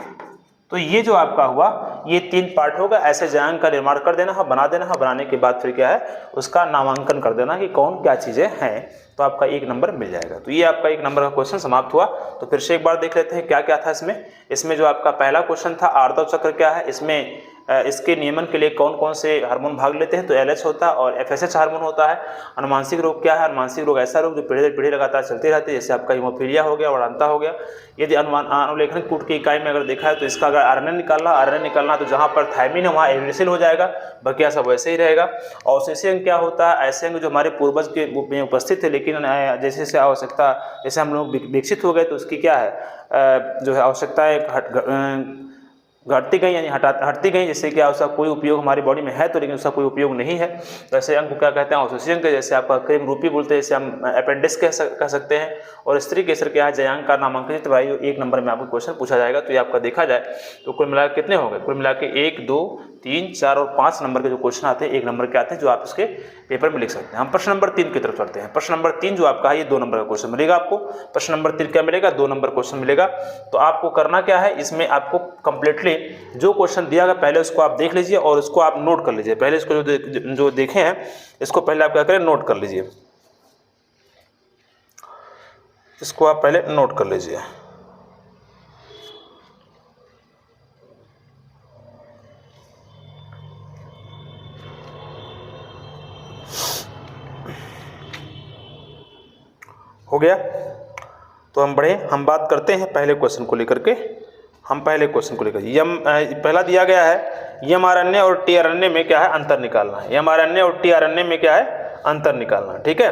तो ये जो आपका हुआ, ये 3 पार्ट होगा। ऐसे जयांग का निर्माण कर देना है, बना देना है। बनाने के बाद फिर क्या है, उसका नामांकन कर देना कि कौन क्या चीज़ें हैं, तो आपका 1 नंबर मिल जाएगा। तो ये आपका 1 नंबर का क्वेश्चन समाप्त हुआ। तो फिर से एक बार देख लेते हैं क्या क्या था इसमें जो आपका पहला क्वेश्चन था, आर्तव चक्र क्या है, इसमें इसके नियमन के लिए कौन कौन से हार्मोन भाग लेते हैं, तो LH होता है और FSH हार्मोन होता है। अनुमानसिक रोग क्या है, अनुमानसिक रोग ऐसा रोग जो पीढ़ी दर पीढ़ी लगातार चलती रहती है, जैसे आपका हीमोफीलिया हो गया, वरानता हो गया। यदि अनुलेखनिक कूट की इकाई में अगर देखा है तो इसका अगर RNA निकालना तो जहाँ पर थायमिन है वहाँ एरिसिल हो जाएगा, बकिया सब वैसे ही रहेगा। अवशेषीय अंग क्या होता है, ऐसे अंग जो हमारे पूर्वज के रूप में उपस्थित है, लेकिन जैसे जैसे आवश्यकता, जैसे हम लोग विकसित हो गए तो उसकी क्या है, जो है आवश्यकताएँ घटती गई, यानी हटती गई। जैसे कि उसका कोई उपयोग हमारी बॉडी में है तो, लेकिन उसका कोई उपयोग नहीं है। तो ऐसे अंग को क्या कहते हैं, अवशेषीय अंग। जैसे आपका क्रीम रूपी बोलते हैं, जैसे हम अपेंडिक्स कह सकते हैं। और स्त्री केसर क्या है, जयांग का नामांकित भाई 1 नंबर में आपको क्वेश्चन पूछा जाएगा। तो ये आपका देखा जाए तो कुल मिला के कितने हो गए, कुल मिला के 1, 2, 3, 4 और 5 नंबर के जो क्वेश्चन आते हैं 1 नंबर के आते हैं, जो आप इसके पेपर में लिख सकते हैं। हम प्रश्न नंबर 3 की तरफ चलते हैं। प्रश्न नंबर 3 जो आपका है, ये 2 नंबर का क्वेश्चन मिलेगा आपको। प्रश्न नंबर 3 क्या मिलेगा, 2 नंबर क्वेश्चन मिलेगा। तो आपको करना क्या है, इसमें आपको कंप्लीटली जो क्वेश्चन दिया गया पहले उसको आप देख लीजिए और उसको आप नोट कर लीजिए। पहले इसको जो देखे हैं इसको पहले आप क्या करें, नोट कर लीजिए। इसको आप पहले नोट कर लीजिए। हो गया? तो हम बात करते हैं पहले क्वेश्चन को लेकर के। पहला दिया गया है यम आरएनए और टीआरएनए में क्या है अंतर निकालना है। यम आरएनए और टीआरएनए में क्या है अंतर निकालना है। ठीक है,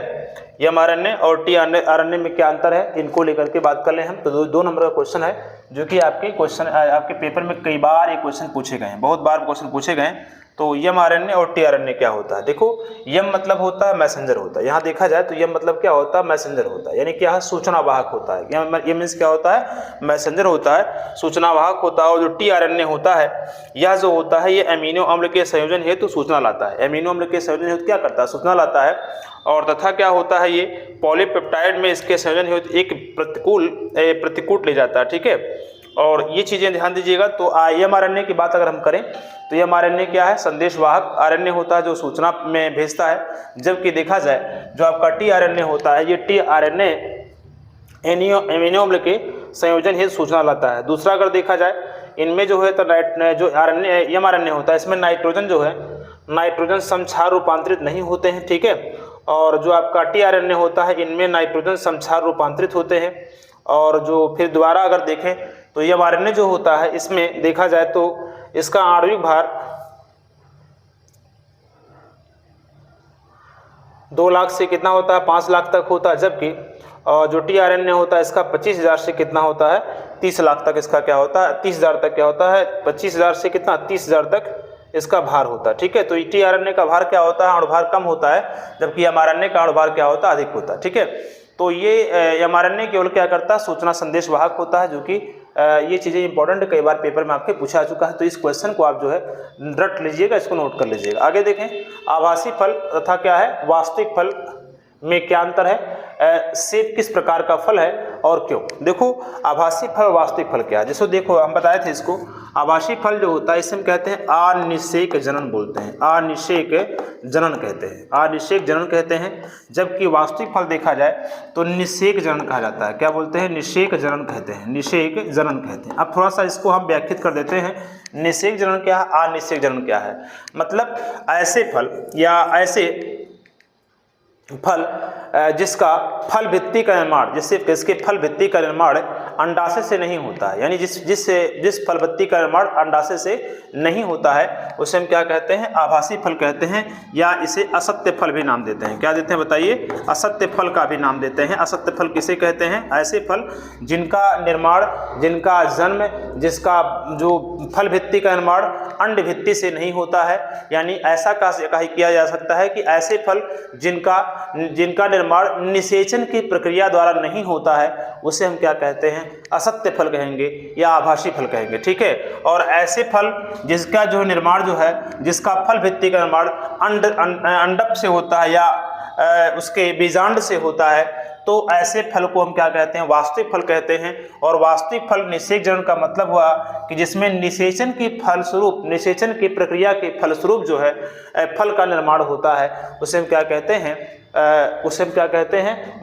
यम आरएनए और टीआरएनए में क्या अंतर है, इनको लेकर के बात कर ले हम। तो 2 नंबर का क्वेश्चन है जो कि आपके पेपर में कई बार ये क्वेश्चन पूछे गए हैं, बहुत बार क्वेश्चन पूछे गए हैं। तो यम आरएनए और टीआरएनए क्या होता है? देखो, यम मतलब होता है मैसेंजर होता है। यहाँ देखा जाए तो यम मतलब क्या होता है मैसेंजर होता है, यानी क्या है सूचना वाहक होता है। यम मीन्स क्या होता है मैसेंजर होता है, सूचना वाहक होता है। और जो टीआरएनए होता है यह जो होता है ये अमीनो अम्ल के संयोजन हेतु सूचना लाता है। अमीनो अम्ल के संयोजन हेतु क्या करता है सूचना लाता है। और तथा क्या होता है ये पॉलीपेप्टाइड में इसके संयोजन हेतु एक प्रतिकूट ले जाता है। ठीक है, और ये चीजें ध्यान दीजिएगा। तो यम आरएनए की बात अगर हम करें तो यम आरएनए क्या है संदेशवाहक आरएनए होता है जो सूचना में भेजता है। जबकि देखा जाए जो आपका टीआरएनए होता है ये टीआरएनए अमीनो अम्ल के संयोजन हेतु सूचना लाता है। दूसरा अगर देखा जाए इनमें जो है तो जो यम आरएनए होता है इसमें नाइट्रोजन जो है नाइट्रोजन समक्षार रूपांतरित नहीं होते हैं। ठीक है, और जो आपका टीआरएनए होता है इनमें नाइट्रोजन समक्षार रूपांतरित होते हैं। और जो फिर दोबारा अगर देखें तो यम आरएनए जो होता है इसमें देखा जाए तो इसका आणविक भार 2 लाख से कितना होता है 5 लाख तक होता है। जबकि जो टीआरएनए होता है इसका 25,000 से कितना होता है 30 लाख तक इसका क्या होता है 30,000 तक क्या होता है 25,000 से कितना 30,000 तक इसका भार होता है। ठीक है, तो टीआरएनए का भार क्या होता है अणुभार कम होता है, जबकि यम आरएनए का अणुभार क्या होता है अधिक होता है। ठीक है, तो ये यम आरएनए केवल क्या करता है सूचना संदेश वाहक होता है, जो कि ये चीज़ें इंपॉर्टेंट कई बार पेपर में आपके पूछा जा चुका है। तो इस क्वेश्चन को आप जो है रट लीजिएगा, इसको नोट कर लीजिएगा। आगे देखें आभासी फल तथा क्या है वास्तविक फल में क्या अंतर है, सेब किस प्रकार का फल है और क्यों। देखो आभासी फल वास्तविक फल क्या है, जैसे देखो हम बताए थे इसको आभासी फल जो होता है इसे हम कहते हैं अनिषेक जनन बोलते हैं, अनिषेक जनन कहते हैं, अनिषेक जनन कहते हैं। जबकि वास्तविक फल देखा जाए तो निषेक जनन कहा जाता है। क्या बोलते हैं निषेक जनन कहते हैं, निषेक जनन कहते हैं। अब थोड़ा सा इसको हम व्याख्यात कर देते हैं निषेक जनन क्या है अनिषेक जनन क्या है। मतलब ऐसे फल या ऐसे फल जिसका फल भित्ति का निर्माण जिसके फल भित्ति का निर्माण अंडाशय से नहीं होता है, यानी जिस फल भित्ति का निर्माण अंडाशय से नहीं होता है उसे हम क्या कहते हैं आभासी फल कहते हैं, या इसे असत्य फल भी नाम देते हैं। क्या देते हैं बताइए, असत्य फल का भी नाम देते हैं। असत्य फल किसे कहते हैं, ऐसे फल जिनका निर्माण जिनका जन्म जिसका जो फल भित्ति का निर्माण अंड भित्ति से नहीं होता है, यानी ऐसा कहा किया जा सकता है कि ऐसे फल जिनका निर्माण निषेचन की प्रक्रिया द्वारा नहीं होता है उसे हम क्या कहते हैं असत्य फल कहेंगे या आभासी फल कहेंगे। ठीक है, और ऐसे फल जिसका जो निर्माण जो है जिसका फल भित्ति का निर्माण अंडप से होता है या उसके बीजांड से होता है, तो ऐसे फल को हम क्या कहते हैं वास्तविक फल कहते हैं। और वास्तविक फल निषेक जनन का मतलब हुआ कि जिसमें निषेचन की फलस्वरूप निषेचन की प्रक्रिया के फलस्वरूप जो है फल का निर्माण होता है उसे हम क्या कहते हैं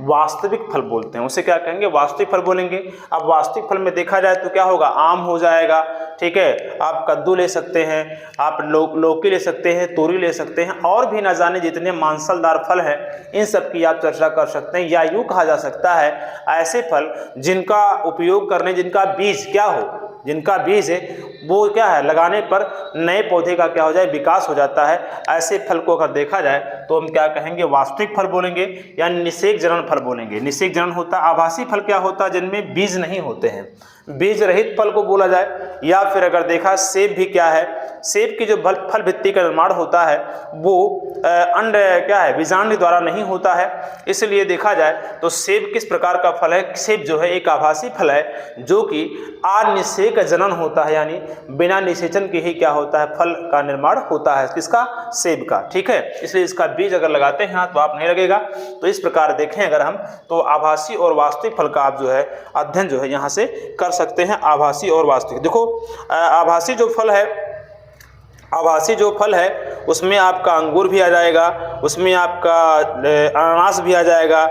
वास्तविक फल बोलते हैं। उसे क्या कहेंगे वास्तविक फल बोलेंगे। अब वास्तविक फल में देखा जाए तो क्या होगा आम हो जाएगा। ठीक है, आप कद्दू ले सकते हैं, आप लौकी ले सकते हैं, तोरी ले सकते हैं, और भी न जाने जितने मांसलदार फल हैं इन सब की आप चर्चा कर सकते हैं। या यूँ कहा जा सकता है ऐसे फल जिनका उपयोग करने जिनका बीज क्या हो जिनका बीज है वो क्या है लगाने पर नए पौधे का क्या हो जाए विकास हो जाता है। ऐसे फल को अगर देखा जाए तो हम क्या कहेंगे वास्तविक फल बोलेंगे या निषेक जनन फल बोलेंगे। निषेक जनन होता है आभासी फल क्या होता है जिनमें बीज नहीं होते हैं, बीज रहित फल को बोला जाए। या फिर अगर देखा सेब भी क्या है, सेब की जो फल भित्ति का निर्माण होता है वो अंड क्या है बीजांड द्वारा नहीं होता है। इसलिए देखा जाए तो सेब किस प्रकार का फल है, सेब जो है एक आभासी फल है जो कि अनिषेक जनन होता है, यानी बिना निषेचन के ही क्या होता है फल का निर्माण होता है किसका सेब का। ठीक है, इसलिए इसका बीज अगर लगाते हैं तो आप नहीं लगेगा। तो इस प्रकार देखें अगर हम तो आभासी और वास्तविक फल का आप जो है अध्ययन जो है यहाँ से कर सकते हैं। आभासी और वास्तविक देखो आभासी जो फल है उसमें आपका अंगूर भी आ जाएगा, उसमें आपका अनानास भी आ जाएगा,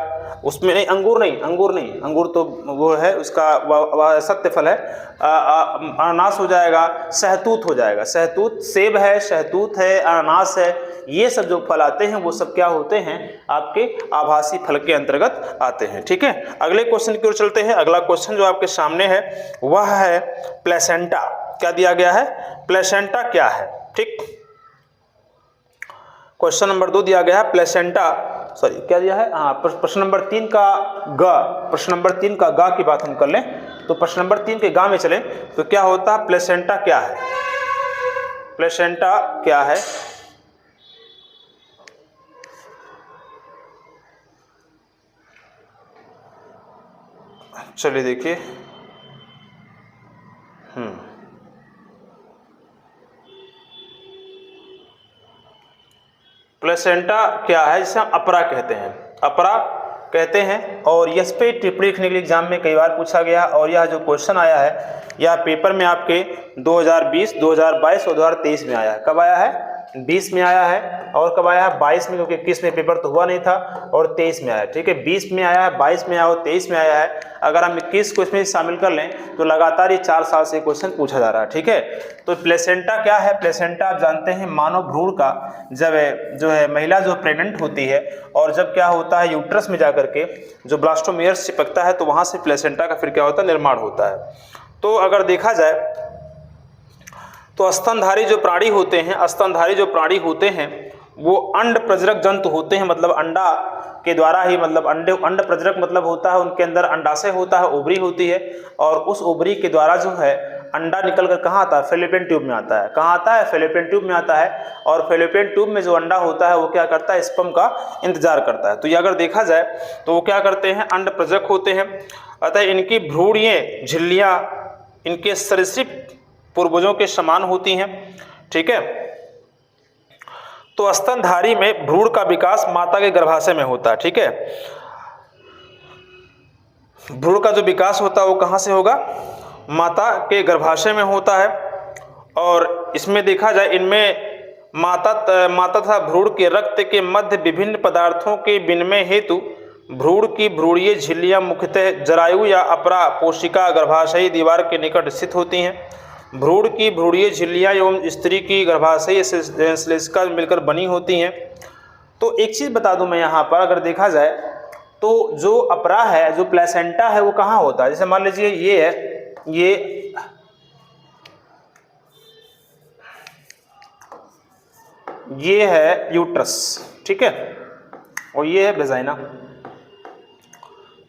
उसमें नहीं, अंगूर नहीं, अंगूर तो वो है उसका सत्य फल है। अनानास हो जाएगा, सहतूत हो जाएगा, सहतूत, सेब है, सहतूत है, अनानास है, ये सब जो फल आते हैं वो सब क्या होते हैं, आपके आभासी फल के अंतर्गत आते हैं। ठीक है, अगले क्वेश्चन की ओर चलते हैं। अगला क्वेश्चन जो आपके सामने है वह है प्लेसेंटा। क्या दिया गया है, प्लेसेंटा क्या है। ठीक, क्वेश्चन नंबर 2 दिया गया है प्लेसेंटा, सॉरी क्या दिया है, हाँ प्रश्न नंबर 3 का ग, प्रश्न नंबर 3 का गा की बात हम कर लें तो प्रश्न नंबर 3 के गा में चलें तो क्या होता है, प्लेसेंटा क्या है, प्लेसेंटा क्या है। चलिए देखिए, प्लेसेंटा क्या है, जिसे हम अपरा कहते हैं, अपरा कहते हैं। और यस पे टिप्पणी लिखने के लिए एग्जाम में कई बार पूछा गया, और यह जो क्वेश्चन आया है यह पेपर में आपके 2020, 2022 और 2023 में आया है। कब आया है, 20 में आया है, और कब आया है, 22 में, क्योंकि 21 में पेपर तो हुआ नहीं था, और 23 में आया। ठीक है, 20 में आया है, 22 में आया और 23 में आया है। अगर हम 21 को इसमें शामिल कर लें तो लगातार ये 4 साल से क्वेश्चन पूछा जा रहा है। ठीक है, तो प्लेसेंटा क्या है, प्लेसेंटा आप जानते हैं मानव भ्रूण का, जब जो है महिला जो प्रेग्नेंट होती है और जब क्या होता है यूट्रस में जाकर के जो ब्लास्टोमेयर्स चिपकता है तो वहां से प्लेसेंटा का फिर क्या होता है, निर्माण होता है। तो अगर देखा जाए तो स्तनधारी जो प्राणी होते हैं, स्तनधारी जो प्राणी होते हैं वो अंड प्रजनक जंतु होते हैं, मतलब अंडा के द्वारा ही, मतलब अंड प्रजनक मतलब होता है उनके अंदर अंडाशय होता है, ओवरी होती है, और उस ओवरी के द्वारा जो है अंडा निकल कर कहाँ आता है, फेलोपियन ट्यूब में आता है। कहाँ आता है, फेलोपियन ट्यूब में आता है, और फेलोपियन ट्यूब में जो अंडा होता है वो क्या करता है, स्पर्म का इंतजार करता है। तो ये अगर देखा जाए तो वो क्या करते हैं, अंड प्रजनक होते हैं, अतः इनकी भ्रूणीय झिल्लियाँ इनके सरीसृप पूर्वजों के समान होती हैं। ठीक है, तो स्तनधारी में भ्रूण का विकास माता के गर्भाशय में होता है। ठीक है, भ्रूण का जो विकास होता है वो कहाँ से होगा, माता के गर्भाशय में होता है। और इसमें देखा जाए इनमें माता तथा भ्रूण के रक्त के मध्य विभिन्न पदार्थों के विनिमय हेतु भ्रूण की भ्रूणीय झिल्लियां मुख्यतः जरायु या अपरा कोशिका गर्भाशयी दीवार के निकट स्थित होती हैं। भ्रूण की भ्रूणीय झिल्लियां एवं स्त्री की गर्भाशयी श्लेष्मिका मिलकर बनी होती हैं। तो एक चीज़ बता दूं मैं यहाँ पर, अगर देखा जाए तो जो अपरा है, जो प्लेसेंटा है वो कहाँ होता है, जैसे मान लीजिए ये है, ये है यूट्रस, ठीक है, और ये है वेजाइना।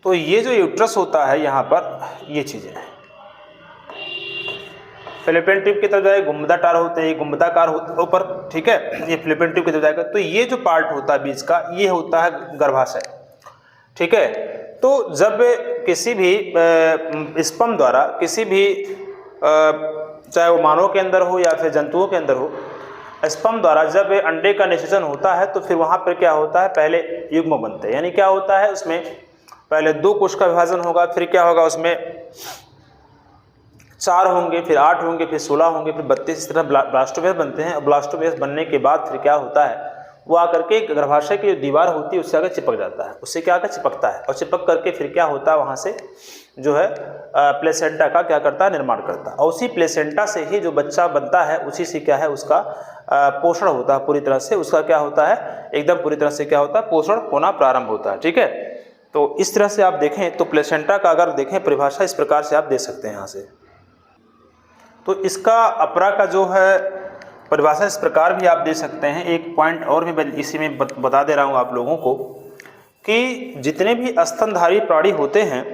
तो ये जो यूट्रस होता है यहाँ पर, ये चीजें फेलोपियन ट्यूब की तरफ जाए गुंबदाकार होते हैं, ये गुंबदाकार होता है ऊपर, ठीक है, ये फेलोपियन ट्यूब की तरफ जाएगा। तो ये जो पार्ट होता है बीच का, ये होता है गर्भाशय। ठीक है, तो जब किसी भी स्पर्म द्वारा, किसी भी चाहे वो मानव के अंदर हो या फिर जंतुओं के अंदर हो, स्पर्म द्वारा जब अंडे का निषेचन होता है तो फिर वहाँ पर क्या होता है, पहले युग्म बनते हैं, यानी क्या होता है उसमें पहले 2 कोश का विभाजन होगा, फिर क्या होगा उसमें 4 होंगे, फिर 8 होंगे, फिर 16 होंगे, फिर 32, इस तरह ब्लास्टोमेस बनते हैं। ब्लास्टोमेस बनने के बाद फिर क्या होता है, वो आकर के गर्भाशय की जो दीवार होती है उससे आकर चिपक जाता है, उससे क्या आकर चिपकता है, और चिपक करके फिर क्या होता है, वहाँ से जो है प्लेसेंटा का क्या करता है, निर्माण करता है। और उसी प्लेसेंटा से ही जो बच्चा बनता है, उसी से क्या है उसका पोषण होता है, पूरी तरह से उसका क्या होता है, एकदम पूरी तरह से क्या होता है, पोषण होना प्रारंभ होता है। ठीक है, तो इस तरह से आप देखें तो प्लेसेंटा का अगर देखें परिभाषा इस प्रकार से आप दे सकते हैं यहाँ से। तो इसका अपरा का जो है परिभाषा इस प्रकार भी आप दे सकते हैं। एक पॉइंट और भी इसी में बता दे रहा हूँ आप लोगों को कि जितने भी स्तनधारी प्राणी होते हैं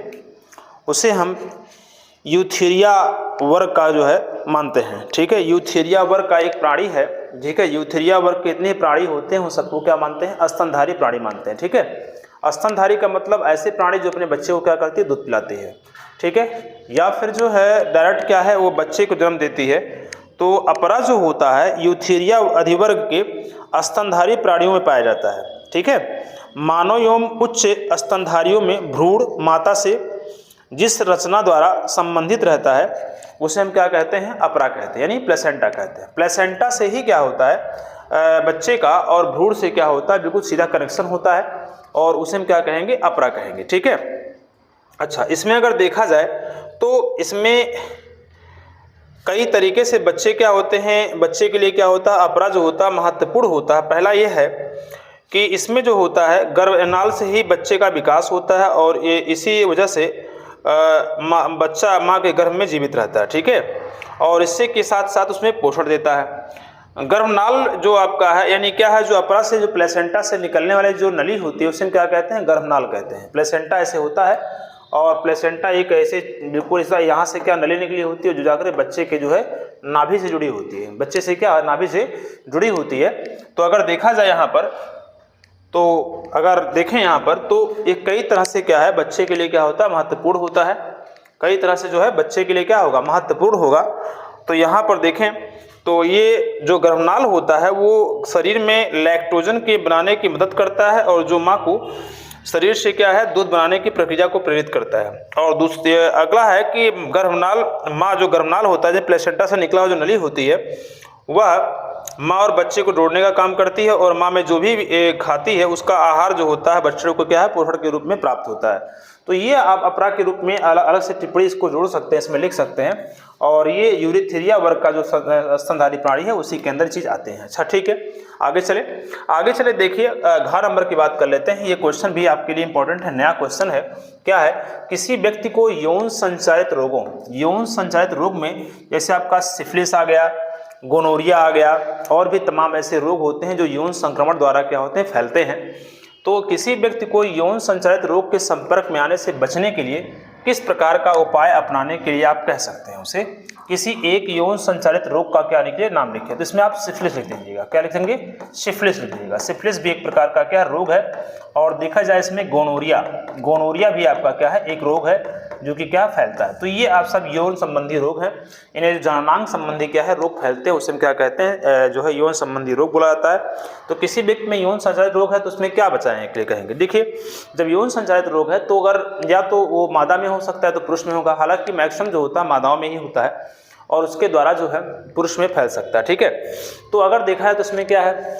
उसे हम यूथेरिया वर्ग का जो है मानते हैं। ठीक है, यूथेरिया वर्ग का एक प्राणी है। ठीक है, यूथेरिया वर्ग के इतने प्राणी होते हैं उन सबको क्या मानते हैं, स्तनधारी प्राणी मानते हैं। ठीक है, स्तनधारी का मतलब ऐसे प्राणी जो अपने बच्चे को क्या करती है, दूध पिलाती है। ठीक है, या फिर जो है डायरेक्ट क्या है, वो बच्चे को जन्म देती है। तो अपरा जो होता है यूथेरिया अधिवर्ग के स्तनधारी प्राणियों में पाया जाता है। ठीक है, मानव एवं उच्च स्तनधारियों में भ्रूण माता से जिस रचना द्वारा संबंधित रहता है उसे हम क्या कहते हैं, अपरा कहते हैं, यानी प्लेसेंटा कहते हैं। प्लेसेंटा से ही क्या होता है, बच्चे का और भ्रूण से क्या होता है, बिल्कुल सीधा कनेक्शन होता है। और उसे हम क्या कहेंगे, अपरा कहेंगे। ठीक है। अच्छा, इसमें अगर देखा जाए तो इसमें कई तरीके से बच्चे क्या होते हैं, बच्चे के लिए क्या होता है, अपरा जो होता है महत्वपूर्ण होता है। पहला ये है कि इसमें जो होता है गर्भनाल से ही बच्चे का विकास होता है और ये इसी वजह से बच्चा माँ के गर्भ में जीवित रहता है। ठीक है। और इससे के साथ साथ उसमें पोषण देता है। गर्भनाल जो आपका है यानी क्या है, जो अपरा से जो प्लेसेंटा से निकलने वाले जो नली होती है उसे क्या कहते हैं, गर्भनाल कहते हैं। प्लेसेंटा ऐसे होता है और प्लेसेंटा एक ऐसे बिल्कुल ऐसा यहाँ से क्या नली निकली होती है जो जाकर बच्चे के जो है नाभि से जुड़ी होती है, बच्चे से क्या नाभि से जुड़ी होती है। तो अगर देखा जाए यहाँ पर, तो अगर देखें यहाँ पर तो एक कई तरह से क्या है बच्चे के लिए क्या होता है, महत्वपूर्ण होता है। कई तरह से जो है बच्चे के लिए क्या होगा, महत्वपूर्ण होगा। तो यहाँ पर देखें तो ये जो गर्भनाल होता है वो शरीर में लैक्टोजन के बनाने की मदद करता है और जो माँ को शरीर से क्या है दूध बनाने की प्रक्रिया को प्रेरित करता है। और दूसरे अगला है कि गर्भनाल माँ जो गर्भनाल होता है, जो प्लेसेंटा से निकला हुआ जो नली होती है वह माँ और बच्चे को जोड़ने का काम करती है और माँ में जो भी खाती है उसका आहार जो होता है बच्चे को क्या है पोषण के रूप में प्राप्त होता है। तो ये आप अपरा के रूप में अलग अलग से टिप्पणी इसको जोड़ सकते हैं, इसमें लिख सकते हैं। और ये यूरिथेरिया वर्ग का जो स्तनधारी प्राणी है उसी के अंदर चीज आते हैं। अच्छा ठीक है, आगे चले देखिए घ नंबर की बात कर लेते हैं। ये क्वेश्चन भी आपके लिए इंपॉर्टेंट है, नया क्वेश्चन है। क्या है, किसी व्यक्ति को यौन संचारित रोग में जैसे आपका सिफिलिस आ गया, गोनोरिया आ गया और भी तमाम ऐसे रोग होते हैं जो यौन संक्रमण द्वारा क्या होते हैं, फैलते हैं। तो किसी व्यक्ति को यौन संचारित रोग के संपर्क में आने से बचने के लिए किस प्रकार का उपाय अपनाने के लिए आप कह सकते हैं उसे, किसी एक यौन संचारित रोग का क्या लिखिए, नाम लिखिए। तो इसमें आप सिफिलिस लिख दीजिएगा। क्या लिखेंगे, सिफिलिस लिख दीजिएगा। सिफिलिस भी एक प्रकार का क्या रोग है। और देखा जाए इसमें गोनोरिया भी आपका क्या है, एक रोग है जो कि क्या फैलता है। तो ये आप सब यौन संबंधी रोग हैं। इन्हें जननांग संबंधी क्या है रोग फैलते हैं, उसे हम क्या कहते हैं, जो है यौन संबंधी रोग बोला जाता है। तो किसी व्यक्ति में यौन संचारित रोग है तो उसमें क्या बचाएं के लिए कहेंगे। देखिए, जब यौन संचारित रोग है तो अगर या तो वो मादा में हो सकता है तो पुरुष में होगा, हालांकि मैक्सिमम जो होता है मादाओं में ही होता है और उसके द्वारा जो है पुरुष में फैल सकता है। ठीक है। तो अगर देखा है तो इसमें क्या है,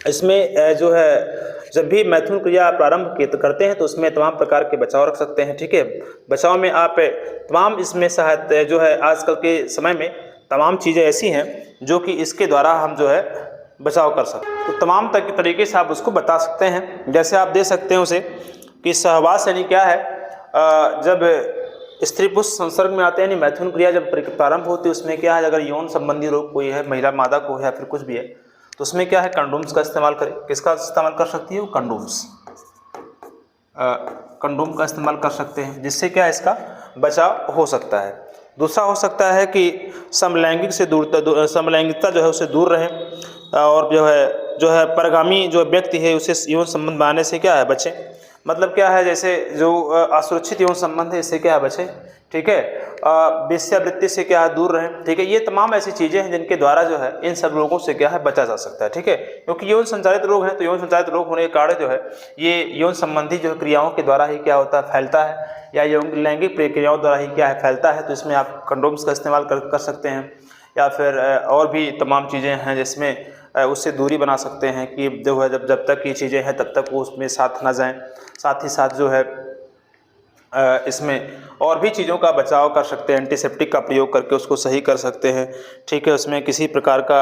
इसमें जो है जब भी मैथुन क्रिया प्रारंभ करते हैं तो उसमें तमाम प्रकार के बचाव रख सकते हैं। ठीक है। बचाव में आप तमाम इसमें सहायता जो है आजकल के समय में तमाम चीज़ें ऐसी हैं जो कि इसके द्वारा हम जो है बचाव कर सकते हैं। तो तमाम तरीके से आप उसको बता सकते हैं। जैसे आप दे सकते हैं उसे कि सहवास यानी क्या है, जब स्त्री पुरुष संसर्ग में आते हैं यानी मैथुन क्रिया जब प्रारंभ होती है उसमें क्या है, अगर यौन संबंधी रोग कोई है, महिला मादा को है या फिर कुछ भी है तो उसमें क्या है कंडोम्स का इस्तेमाल करें। किसका इस्तेमाल कर सकती है वो, कंडोम का इस्तेमाल कर सकते हैं, जिससे क्या इसका बचाव हो सकता है। दूसरा हो सकता है कि समलैंगिकता जो है उससे दूर रहें और जो है परगामी जो व्यक्ति है उसे यौन संबंध बनाने से क्या है बचें। मतलब क्या है, जैसे जो असुरक्षित यौन संबंध है इससे क्या है बचें। ठीक है। वेश्यावृत्ति से क्या है दूर रहें। ठीक है। ये तमाम ऐसी चीज़ें हैं जिनके द्वारा जो है इन सब रोगों से क्या है बचा जा सकता है। ठीक है। क्योंकि यौन संचारित रोग है तो यौन संचारित रोग होने के कारण जो है ये यौन संबंधी जो क्रियाओं के द्वारा ही क्या होता है फैलता है या यौन लैंगिक प्रक्रियाओं द्वारा ही क्या है फैलता है। तो इसमें आप कंडोम्स का इस्तेमाल कर सकते हैं या फिर और भी तमाम चीज़ें हैं जिसमें उससे दूरी बना सकते हैं कि जो है जब तक ये चीज़ें हैं तब तक वो उसमें साथ ना जाएं। साथ ही साथ जो है इसमें और भी चीज़ों का बचाव कर सकते हैं, एंटीसेप्टिक का प्रयोग करके उसको सही कर सकते हैं। ठीक है। उसमें किसी प्रकार का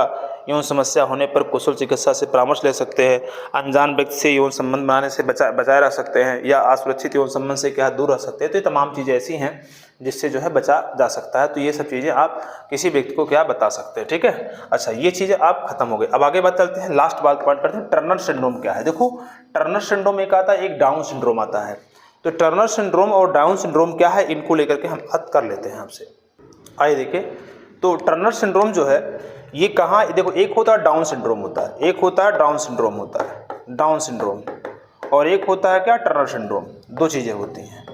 यौन समस्या होने पर कुशल चिकित्सा से परामर्श ले सकते हैं। अनजान व्यक्ति से यौन संबंध बनाने से बचाए रख सकते हैं या असुरक्षित यौन संबंध से क्या दूर रह सकते हैं। तो ये तमाम चीज़ें ऐसी हैं जिससे जो है बचा जा सकता है। तो ये सब चीज़ें आप किसी व्यक्ति को क्या बता सकते हैं। ठीक है। अच्छा, ये चीज़ें आप खत्म हो गई। अब आगे बात चलते हैं, लास्ट बात पॉइंट करते हैं, टर्नर सिंड्रोम क्या है। देखो, टर्नर सिंड्रोम एक आता है, एक डाउन सिंड्रोम आता है। तो टर्नर सिंड्रोम और डाउन सिंड्रोम क्या है, इनको लेकर के हम बात कर लेते हैं आपसे। आइए देखिए, तो टर्नर सिंड्रोम जो है ये कहाँ, देखो एक होता है डाउन सिंड्रोम होता है, एक होता है डाउन सिंड्रोम होता है, डाउन सिंड्रोम, और एक होता है क्या टर्नर सिंड्रोम। दो चीज़ें होती हैं।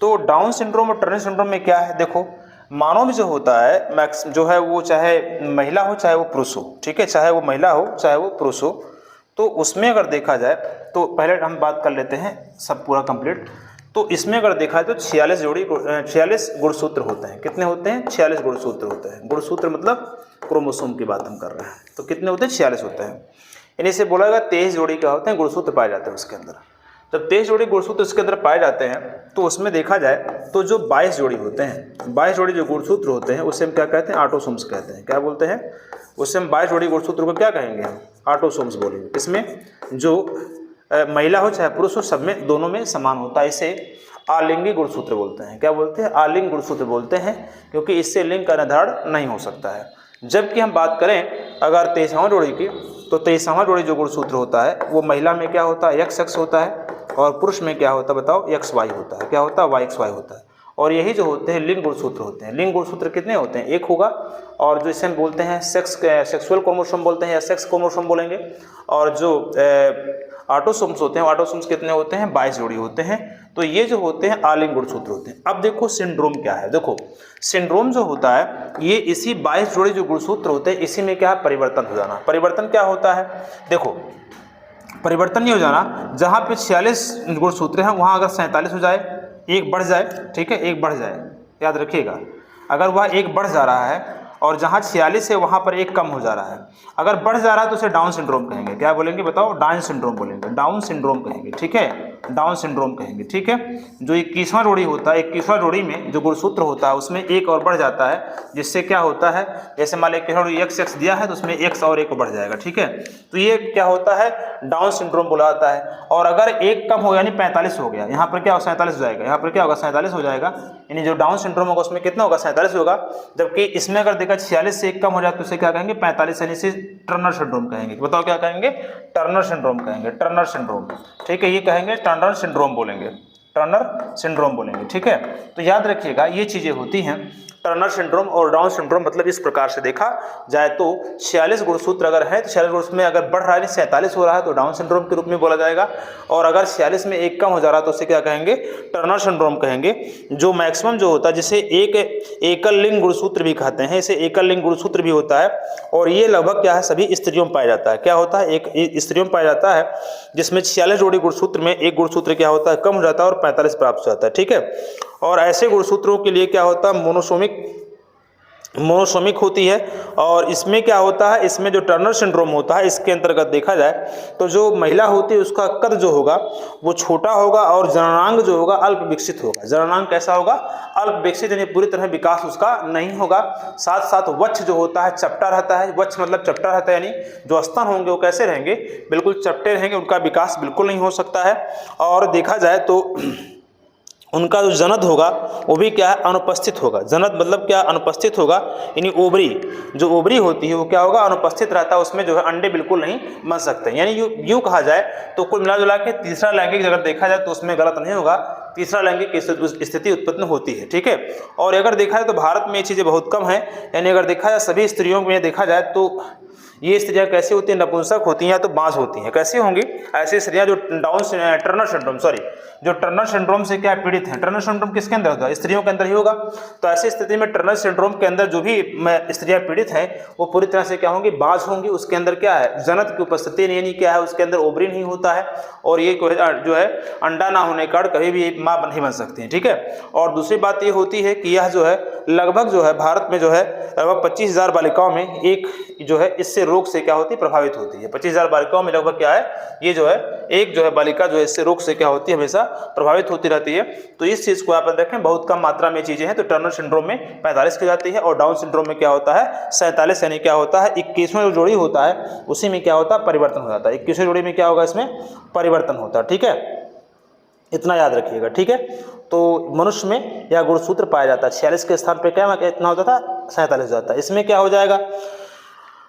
तो डाउन सिंड्रोम और टर्नर सिंड्रोम में क्या है, देखो मानव में जो होता है मैक्स जो है वो चाहे महिला हो चाहे वो पुरुष हो। ठीक है। चाहे वो महिला हो चाहे वो पुरुष हो। तो उसमें अगर देखा जाए तो पहले हम बात कर लेते हैं सब पूरा कंप्लीट। तो इसमें अगर देखा जाए तो 46 गुणसूत्र होते हैं। कितने होते हैं, 46 गुणसूत्र होते हैं। गुणसूत्र मतलब क्रोमोसोम की बात हम कर रहे हैं। तो कितने होते हैं, 46 होते हैं। इन्हीं से बोला गया 23 जोड़ी क्या होते हैं गुणसूत्र पाए जाते हैं उसके अंदर। जब 23 जोड़ी गुणसूत्र इसके अंदर पाए जाते हैं तो उसमें देखा जाए तो जो 22 जोड़ी होते हैं, 22 जोड़ी जो गुणसूत्र होते हैं उसे हम क्या कहते हैं, ऑटोसोम्स कहते हैं। क्या बोलते हैं, उससे हम 22 जोड़ी गुणसूत्र को क्या कहेंगे, हम ऑटोसोम्स बोलेंगे। इसमें जो महिला हो चाहे पुरुष हो, सब में दोनों में समान होता है। इसे आलिंगी गुणसूत्र बोलते हैं। क्या बोलते हैं, आलिंग गुणसूत्र बोलते हैं, क्योंकि इससे लिंग का निर्धारण नहीं हो सकता है। जबकि हम बात करें अगर 23वां जोड़ी की, तो 23वां जोड़ी जो गुणसूत्र होता है वो महिला में क्या होता है, XX होता है, और पुरुष में क्या होता है बताओ, XY होता है। क्या होता है, YXY होता है। और यही जो होते हैं लिंग गुणसूत्र होते हैं। लिंग गुणसूत्र कितने होते हैं, एक होगा, और जो इसे हम बोलते हैं सेक्सुअल क्रोमोसोम बोलते हैं या सेक्स क्रोमोसोम बोलेंगे। और जो ऑटोसोम्स होते हैं, ऑटोसोम्स कितने होते हैं, 22 जोड़ी होते हैं। तो ये जो होते हैं आलिंग गुणसूत्र होते हैं। अब देखो सिंड्रोम क्या है, देखो सिंड्रोम जो होता है ये इसी 22 जोड़ी जो गुणसूत्र होते हैं इसी में क्या है, परिवर्तन हो जाना। परिवर्तन क्या होता है, देखो परिवर्तन नहीं हो जाना, जहाँ पे 46 गुणसूत्र हैं वहाँ अगर 47 हो जाए, एक बढ़ जाए, ठीक है, एक बढ़ जाए, याद रखिएगा, अगर वह एक बढ़ जा रहा है और जहाँ 46 है वहाँ पर एक कम हो जा रहा है, अगर बढ़ जा रहा है तो उसे डाउन सिंड्रोम कहेंगे। क्या बोलेंगे बताओ, डाउन सिंड्रोम बोलेंगे, डाउन सिंड्रोम कहेंगे, ठीक है, डाउन सिंड्रोम कहेंगे, ठीक है। जो 21वां जोड़ी होता है, 21वां जोड़ी में जो गुणसूत्र होता है उसमें एक और बढ़ जाता है, जिससे क्या होता है, जैसे मान लीजिए XX दिया है तो उसमें X और एक बढ़ जाएगा, ठीक है। तो ये क्या होता है, डाउन सिंड्रोम बोला जाता है। और अगर एक कम हो यानी 45 हो गया, यहाँ पर क्या हो 47 हो जाएगा, यहाँ पर क्या होगा 47 हो जाएगा, यानी जो डाउन सिंड्रोम होगा उसमें कितना होगा, 47 होगा। जबकि इसमें अगर देखा 46 से एक कम हो जाए तो उसे क्या कहेंगे, 45, यानी इसे टर्नर सिंड्रोम कहेंगे। बताओ क्या कहेंगे, टर्नर सिंड्रोम कहेंगे, टर्नर सिंड्रोम, ठीक है, ये कहेंगे टर्नर सिंड्रोम बोलेंगे, टर्नर सिंड्रोम बोलेंगे, ठीक है। तो याद रखिएगा ये चीजें होती हैं। टर्नर सिंड्रोम और डाउन सिंड्रोम मतलब इस प्रकार से देखा जाए तो 46 गुणसूत्र अगर है तो 46 गुणसूत्र में अगर बढ़ रहा है 47 हो रहा है तो डाउन सिंड्रोम के रूप में बोला जाएगा। और अगर 46 में एक कम हो जा रहा है तो उसे क्या कहेंगे, टर्नर सिंड्रोम कहेंगे। जो मैक्सिमम जो होता है जिसे एक एकल लिंग गुणसूत्र भी कहते हैं, इसे एकल लिंग गुणसूत्र भी होता है। और ये लगभग क्या है, सभी स्त्रियों में पाया जाता है। क्या होता है, एक स्त्रियों में पाया जाता है, जिसमें 46 जोड़ी गुणसूत्र में एक गुणसूत्र क्या होता है, कम हो जाता है और 45 प्राप्त हो जाता है, ठीक है। और ऐसे गुणसूत्रों के लिए क्या होता है, मोनोसोमिक होती है। और इसमें क्या होता है, इसमें जो टर्नर सिंड्रोम होता है इसके अंतर्गत देखा जाए तो जो महिला होती है उसका कद जो होगा वो छोटा होगा और जननांग जो होगा अल्प विकसित होगा। जननांग कैसा होगा, अल्प विकसित, यानी पूरी तरह विकास उसका नहीं होगा। साथ साथ वक्ष जो होता है चपटा रहता है, वक्ष मतलब चपटा रहता है, यानी जो स्तन होंगे वो कैसे रहेंगे, बिल्कुल चपटे रहेंगे, उनका विकास बिल्कुल नहीं हो सकता है। और देखा जाए तो उनका जो जनद होगा वो भी क्या है, अनुपस्थित होगा। जनद मतलब क्या, अनुपस्थित होगा, यानी ओवरी, जो ओवरी होती है वो क्या होगा, अनुपस्थित रहता है, उसमें जो है अंडे बिल्कुल नहीं बन सकते। यानी यूँ कहा जाए तो कुल मिला जुला के तीसरा लैंगिक अगर देखा जाए तो उसमें गलत नहीं होगा, तीसरा लैंगिक स्थिति उत्पन्न होती है, ठीक है। और अगर देखा जाए तो भारत में ये चीज़ें बहुत कम है, यानी अगर देखा जाए सभी स्त्रियों में देखा जाए तो ये स्त्रियां कैसी होती हैं, नपुंसक होती हैं या तो बांझ होती हैं। कैसी होंगी, ऐसी स्त्रियां जो टर्नर सिंड्रोम से क्या पीड़ित हैं। टर्नर सिंड्रोम किसके अंदर होगा, स्त्रियों के अंदर ही होगा। तो ऐसी स्थिति में टर्नर सिंड्रोम के अंदर जो भी स्त्रियां पीड़ित हैं वो पूरी तरह से क्या होंगी, बांझ होंगी। उसके अंदर क्या है, जनत की उपस्थिति नहीं, क्या है उसके अंदर ओवरी नहीं होता है, और ये जो है अंडा ना होने के कारण कभी भी माँ नहीं बन सकती है, ठीक है। और दूसरी बात ये होती है कि यह जो है लगभग जो है भारत में जो है लगभग 25,000 बालिकाओं में एक जो है इससे रोग से क्या होती है, प्रभावित होती है। 25,000 बालिकाओं में लगभग क्या है, ये जो है एक जो है बालिका जो है इससे रोग से क्या होती है, हमेशा प्रभावित होती रहती है। तो इस चीज को आप देखें, बहुत कम मात्रा में चीजें हैं। तो टर्नर सिंड्रोम में 45 की जाती है और डाउन सिंड्रोम में क्या होता है 47, यानी क्या होता है 21वां जो जोड़ी होता है उसी में क्या होता है, परिवर्तन हो जाता है। 21वें जोड़ी में क्या होगा, इसमें परिवर्तन होता है, ठीक है, इतना याद रखिएगा, ठीक है। तो मनुष्य में यह गुणसूत्र पाया जाता है, 46 के स्थान पर क्या इतना होता था, 47 हो जाता है। इसमें क्या हो जाएगा,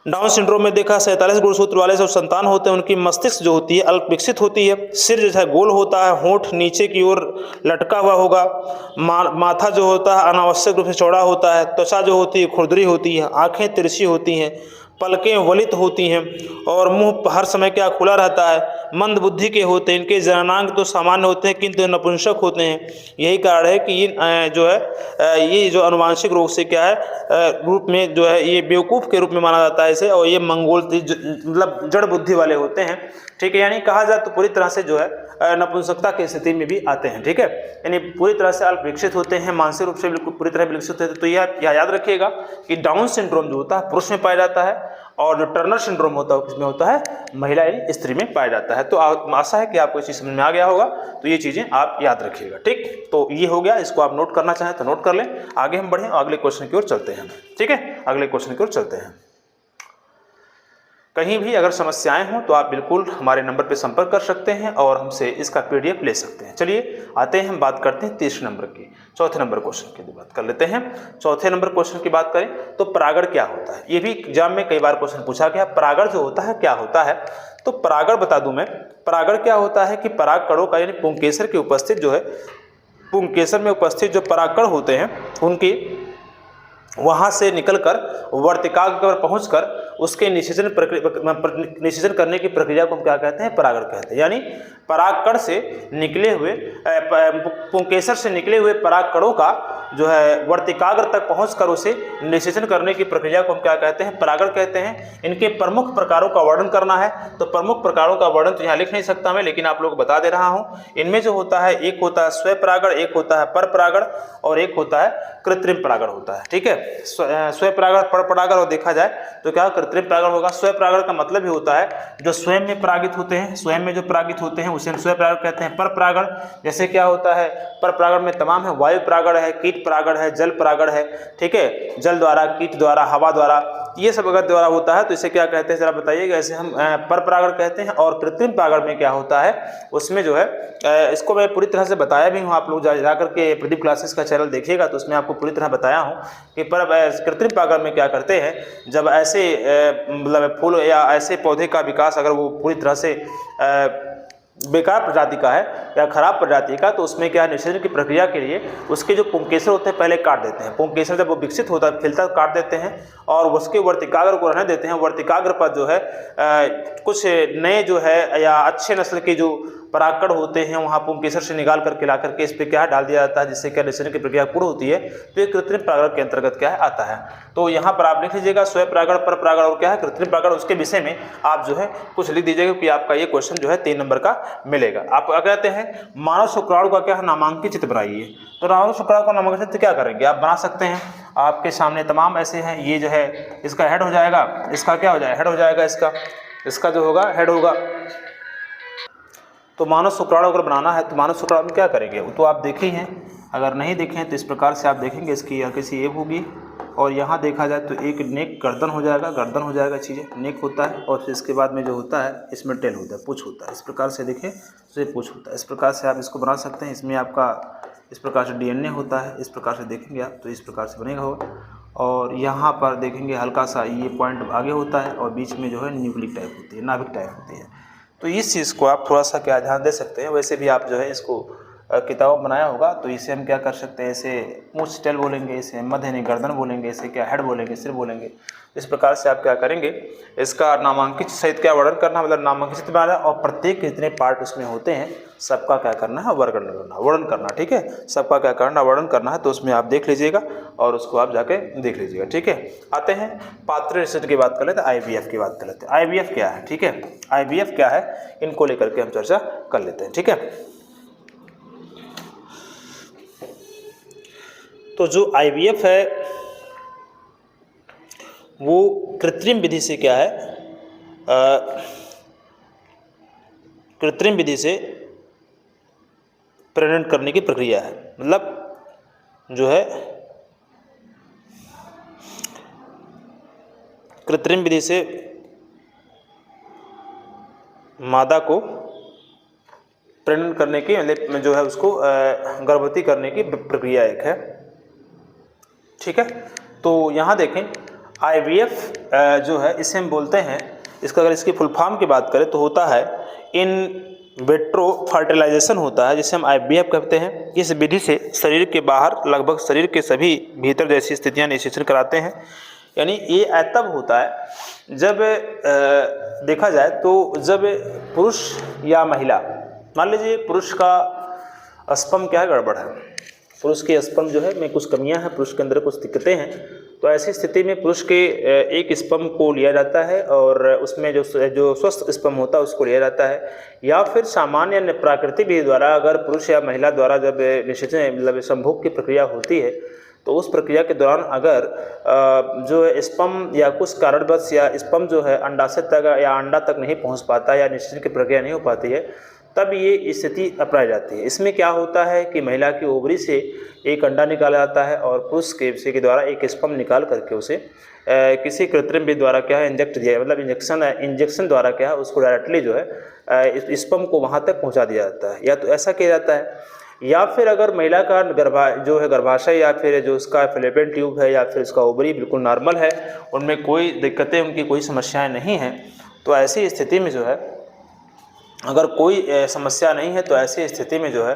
डाउन सिंड्रोम में देखा 47 गुणसूत्र वाले जो संतान होते हैं उनकी मस्तिष्क जो होती है अल्प विकसित होती है, सिर जो है गोल होता है, होंठ नीचे की ओर लटका हुआ होगा, माथा जो होता है अनावश्यक रूप से चौड़ा होता है, त्वचा जो होती है खुरदरी होती है, आंखें तिरछी होती हैं, पलकें वलित होती हैं और मुंह हर समय क्या खुला रहता है, मंद बुद्धि के होते हैं, इनके जननांग तो सामान्य होते हैं किंतु नपुंसक होते हैं। यही कारण है कि ये जो है ये जो अनुवांशिक रोग से क्या है रूप में जो है ये बेवकूफ़ के रूप में माना जाता है इसे, और ये मंगोल मतलब जड़ बुद्धि वाले होते हैं, ठीक है, यानी कहा जाए तो पूरी तरह से जो है नपुंसकता की स्थिति में भी आते हैं। ठीक है, यानी पूरी तरह से अल्प विकसित होते हैं, मानसिक रूप से बिल्कुल पूरी तरह विकसित होते हैं। तो यह याद रखिएगा कि डाउन सिंड्रोम जो होता है पुरुष में पाया जाता है और जो टर्नर सिंड्रोम होता है किसमें होता है, महिला यानी स्त्री में पाया जाता है। तो आशा है कि आपको ये चीज़ समझ में आ गया होगा, तो ये चीज़ें आप याद रखिएगा। ठीक, तो ये हो गया, इसको आप नोट करना चाहें तो नोट कर लें। आगे हम बढ़ें, अगले क्वेश्चन की ओर चलते हैं। ठीक है, अगले क्वेश्चन की ओर चलते हैं। कहीं भी अगर समस्याएं हों तो आप बिल्कुल हमारे नंबर पर संपर्क कर सकते हैं और हमसे इसका PDF ले सकते हैं। चलिए आते हैं, हम बात करते हैं तीसरे नंबर की, चौथे नंबर क्वेश्चन की बात कर लेते हैं। चौथे नंबर क्वेश्चन की बात करें तो परागण क्या होता है, ये भी एग्जाम में कई बार क्वेश्चन पूछा गया। परागण जो होता है क्या होता है, तो परागण बता दूं मैं। परागण क्या होता है कि पराग कणों का यानी पुंकेसर की उपस्थित जो है, पुंकेसर में उपस्थित जो परागकण होते हैं उनकी वहाँ से निकलकर वर्तिकाग्र पर पहुंचकर उसके निषेचन करने की प्रक्रिया को हम क्या कहते हैं, परागण कहते हैं। यानी परागकण से निकले हुए पुंकेसर से निकले हुए परागकणों का जो है वर्तिकाग्र तक पहुंचकर उसे निषेचन करने की प्रक्रिया को हम क्या कहते हैं, परागण कहते हैं। इनके प्रमुख प्रकारों का वर्णन करना है तो प्रमुख प्रकारों का वर्णन तो यहाँ लिख नहीं सकता मैं, लेकिन आप लोग बता दे रहा हूँ। इनमें जो होता है, एक होता है स्वपरागण, एक होता है परपरागण और एक होता है कृत्रिम परागण होता है। ठीक है, स्वपरागण, परपरागण और देखा जाए तो क्या कृत्रिम परागण होगा। स्वपरागण का मतलब ही होता है जो स्वयं में परागित होते हैं, स्वयं में जो परागित होते हैं उसे हम स्वपरागण कहते हैं। परपरागण जैसे क्या होता है, परपरागण में तमाम है, वायु परागण है, कीट परागण है, जल परागण है। ठीक है, जल द्वारा, कीट द्वारा, हवा द्वारा, ये सब अगर द्वारा होता है तो इसे क्या कहते हैं जरा बताइएगा। ऐसे हम परपरागण कहते हैं। और कृत्रिम परागण में क्या होता है, उसमें जो है इसको मैं पूरी तरह से बताया भी हूँ, आप लोग जाकर के प्रदीप क्लासेस का चैनल देखिएगा तो उसमें आपको पूरी तरह बताया हूँ कि कृत्रिम परागण में क्या करते हैं। जब ऐसे मतलब फूल या ऐसे पौधे का विकास अगर वो पूरी तरह से बेकार प्रजाति का है या खराब प्रजाति का, तो उसमें क्या निषेचन की प्रक्रिया के लिए उसके जो पुंकेसर होते हैं पहले काट देते हैं। पुंकेसर जब वो विकसित होता है, खिलता काट देते हैं और उसके वर्तिकाग्र को रहने देते हैं। वर्तिकाग्र पर जो है कुछ नए जो है या अच्छे नस्ल के जो परागकण होते हैं वहाँ पुंकेसर से निकाल करके ला करके इस पर क्या डाल दिया जाता है, जिससे क्या निषेचन की प्रक्रिया पूर्ण होती है। तो ये कृत्रिम परागण के अंतर्गत क्या है आता है। तो यहाँ पर आप लिख लीजिएगा स्वपरागण, परपरागण और क्या है कृत्रिम परागण। उसके विषय में आप जो है कुछ लिख दीजिएगा कि आपका ये क्वेश्चन जो है 3 नंबर का मिलेगा। आप क्या कहते हैं, मानव शुक्राणु का क्या है नामांकित चित्र बनाइए। तो मानव शुक्राणु का नामांकित चित्र क्या करेंगे, आप बना सकते हैं। आपके सामने तमाम ऐसे हैं, ये जो है इसका हेड हो जाएगा, इसका क्या हो जाएगा, हेड हो जाएगा, इसका जो होगा हेड होगा। तो मानव शुक्राणु अगर बनाना है तो मानव शुक्राणु में क्या करेंगे, वो तो आप देखे हैं। अगर नहीं देखें तो इस प्रकार से आप देखेंगे, इसकी कैसी एब होगी और यहाँ देखा जाए तो एक नेक गर्दन हो जाएगा, चीज़ें नेक होता है और फिर इसके बाद में जो होता है इसमें टेल होता है, पूँछ होता है। इस प्रकार से देखें तो ये पूँछ होता है। इस प्रकार से आप इसको बना सकते हैं। इसमें आपका इस प्रकार से DNA होता है, इस प्रकार से देखेंगे आप तो इस प्रकार से बनेगा होगा। और यहाँ पर देखेंगे हल्का सा ये पॉइंट आगे होता है और बीच में जो है न्यूक्लिक टाइप होती है, नाभिक टाइप होती है। तो इस चीज़ को आप थोड़ा सा क्या ध्यान दे सकते हैं। वैसे भी आप जो है इसको किताब बनाया होगा तो इसे हम क्या कर सकते हैं, इसे मूछ टेल बोलेंगे, इसे मध्य यानी गर्दन बोलेंगे, इसे क्या हेड बोलेंगे, सिर बोलेंगे। इस प्रकार से आप क्या करेंगे, इसका नामांकित सहित क्या वर्णन करना, मतलब नामांकित चित्र बनाना और प्रत्येक जितने पार्ट उसमें होते हैं सबका क्या करना है, वर्णन करना। ठीक है, सबका क्या करना, वर्णन करना है। तो उसमें आप देख लीजिएगा और उसको आप जाके देख लीजिएगा। ठीक है, आते हैं पात्र निषेचन की बात कर लेते हैं, IVF की बात कर लेते हैं। IVF क्या है, ठीक है, IVF क्या है, इनको लेकर के हम चर्चा कर लेते हैं। ठीक है, तो जो IVF है वो कृत्रिम विधि से क्या है, कृत्रिम विधि से प्रेरण करने की प्रक्रिया है। मतलब जो है कृत्रिम विधि से मादा को प्रेरण करने की, मतलब जो है उसको गर्भवती करने की प्रक्रिया एक है। ठीक है, तो यहाँ देखें IVF जो है इसे हम बोलते हैं, इसका अगर इसकी फुल फॉर्म की बात करें तो होता है इन विट्रो फर्टिलाइजेशन होता है, जिसे हम IVF कहते हैं। इस विधि से शरीर के बाहर लगभग शरीर के सभी भीतर जैसी स्थितियां निषेचन कराते हैं। यानी ये तब होता है जब देखा जाए तो जब पुरुष या महिला, मान लीजिए पुरुष का स्पर्म क्या है, गड़बड़ है, पुरुष के स्पर्म जो है में कुछ कमियां हैं, पुरुष के अंदर कुछ दिक्कतें हैं, तो ऐसी स्थिति में पुरुष के एक स्पर्म को लिया जाता है और उसमें जो स्वस्थ स्पर्म होता है उसको लिया जाता है, या फिर सामान्य प्राकृतिक विधि द्वारा अगर पुरुष या महिला द्वारा जब निषेचन मतलब संभोग की प्रक्रिया होती है तो उस प्रक्रिया के दौरान अगर जो है स्पर्म या कुछ कारणवश या स्पर्म जो है अंडाशय तक या अंडा तक नहीं पहुंच पाता या निषेचन की प्रक्रिया नहीं हो पाती है, तब ये स्थिति अपनाई जाती है। इसमें क्या होता है कि महिला की ओवरी से एक अंडा निकाला जाता है और पुरुष के द्वारा एक स्पर्म निकाल करके उसे किसी कृत्रिम विधि द्वारा क्या है इंजेक्ट दिया, मतलब इंजेक्शन द्वारा क्या है उसको डायरेक्टली जो है स्पर्म को वहाँ तक पहुँचा दिया जाता है। या तो ऐसा किया जाता है, या फिर अगर महिला का गर्भाशय या फिर जो उसका फैलोपियन ट्यूब है या फिर उसका ओवरी बिल्कुल नॉर्मल है, उनमें कोई दिक्कतें उनकी कोई समस्याएं नहीं हैं, तो ऐसी स्थिति में जो है अगर कोई समस्या नहीं है तो ऐसी स्थिति में जो है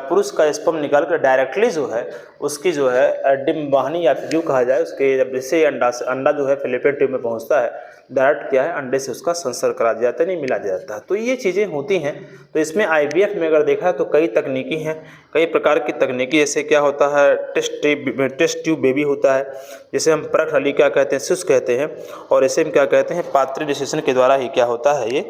पुरुष का स्पर्म निकाल कर डायरेक्टली जो है उसकी जो है डिम्बानी या फिर यूँ कहा जाए उसके जब जैसे अंडा जो है फैलोपियन ट्यूब में पहुंचता है, डायरेक्ट क्या है अंडे से उसका संसर्ग करा दिया जाता है, नहीं मिला जाता है। तो ये चीज़ें होती हैं। तो इसमें IVF में अगर देखा तो कई तकनीकी हैं, कई प्रकार की तकनीकी, जैसे क्या होता है टेस्ट ट्यूब बेबी होता है, जैसे हम परख नली क्या कहते हैं सिस कहते हैं, और इसे हम क्या कहते हैं पात्री निषेचन के द्वारा ही क्या होता है ये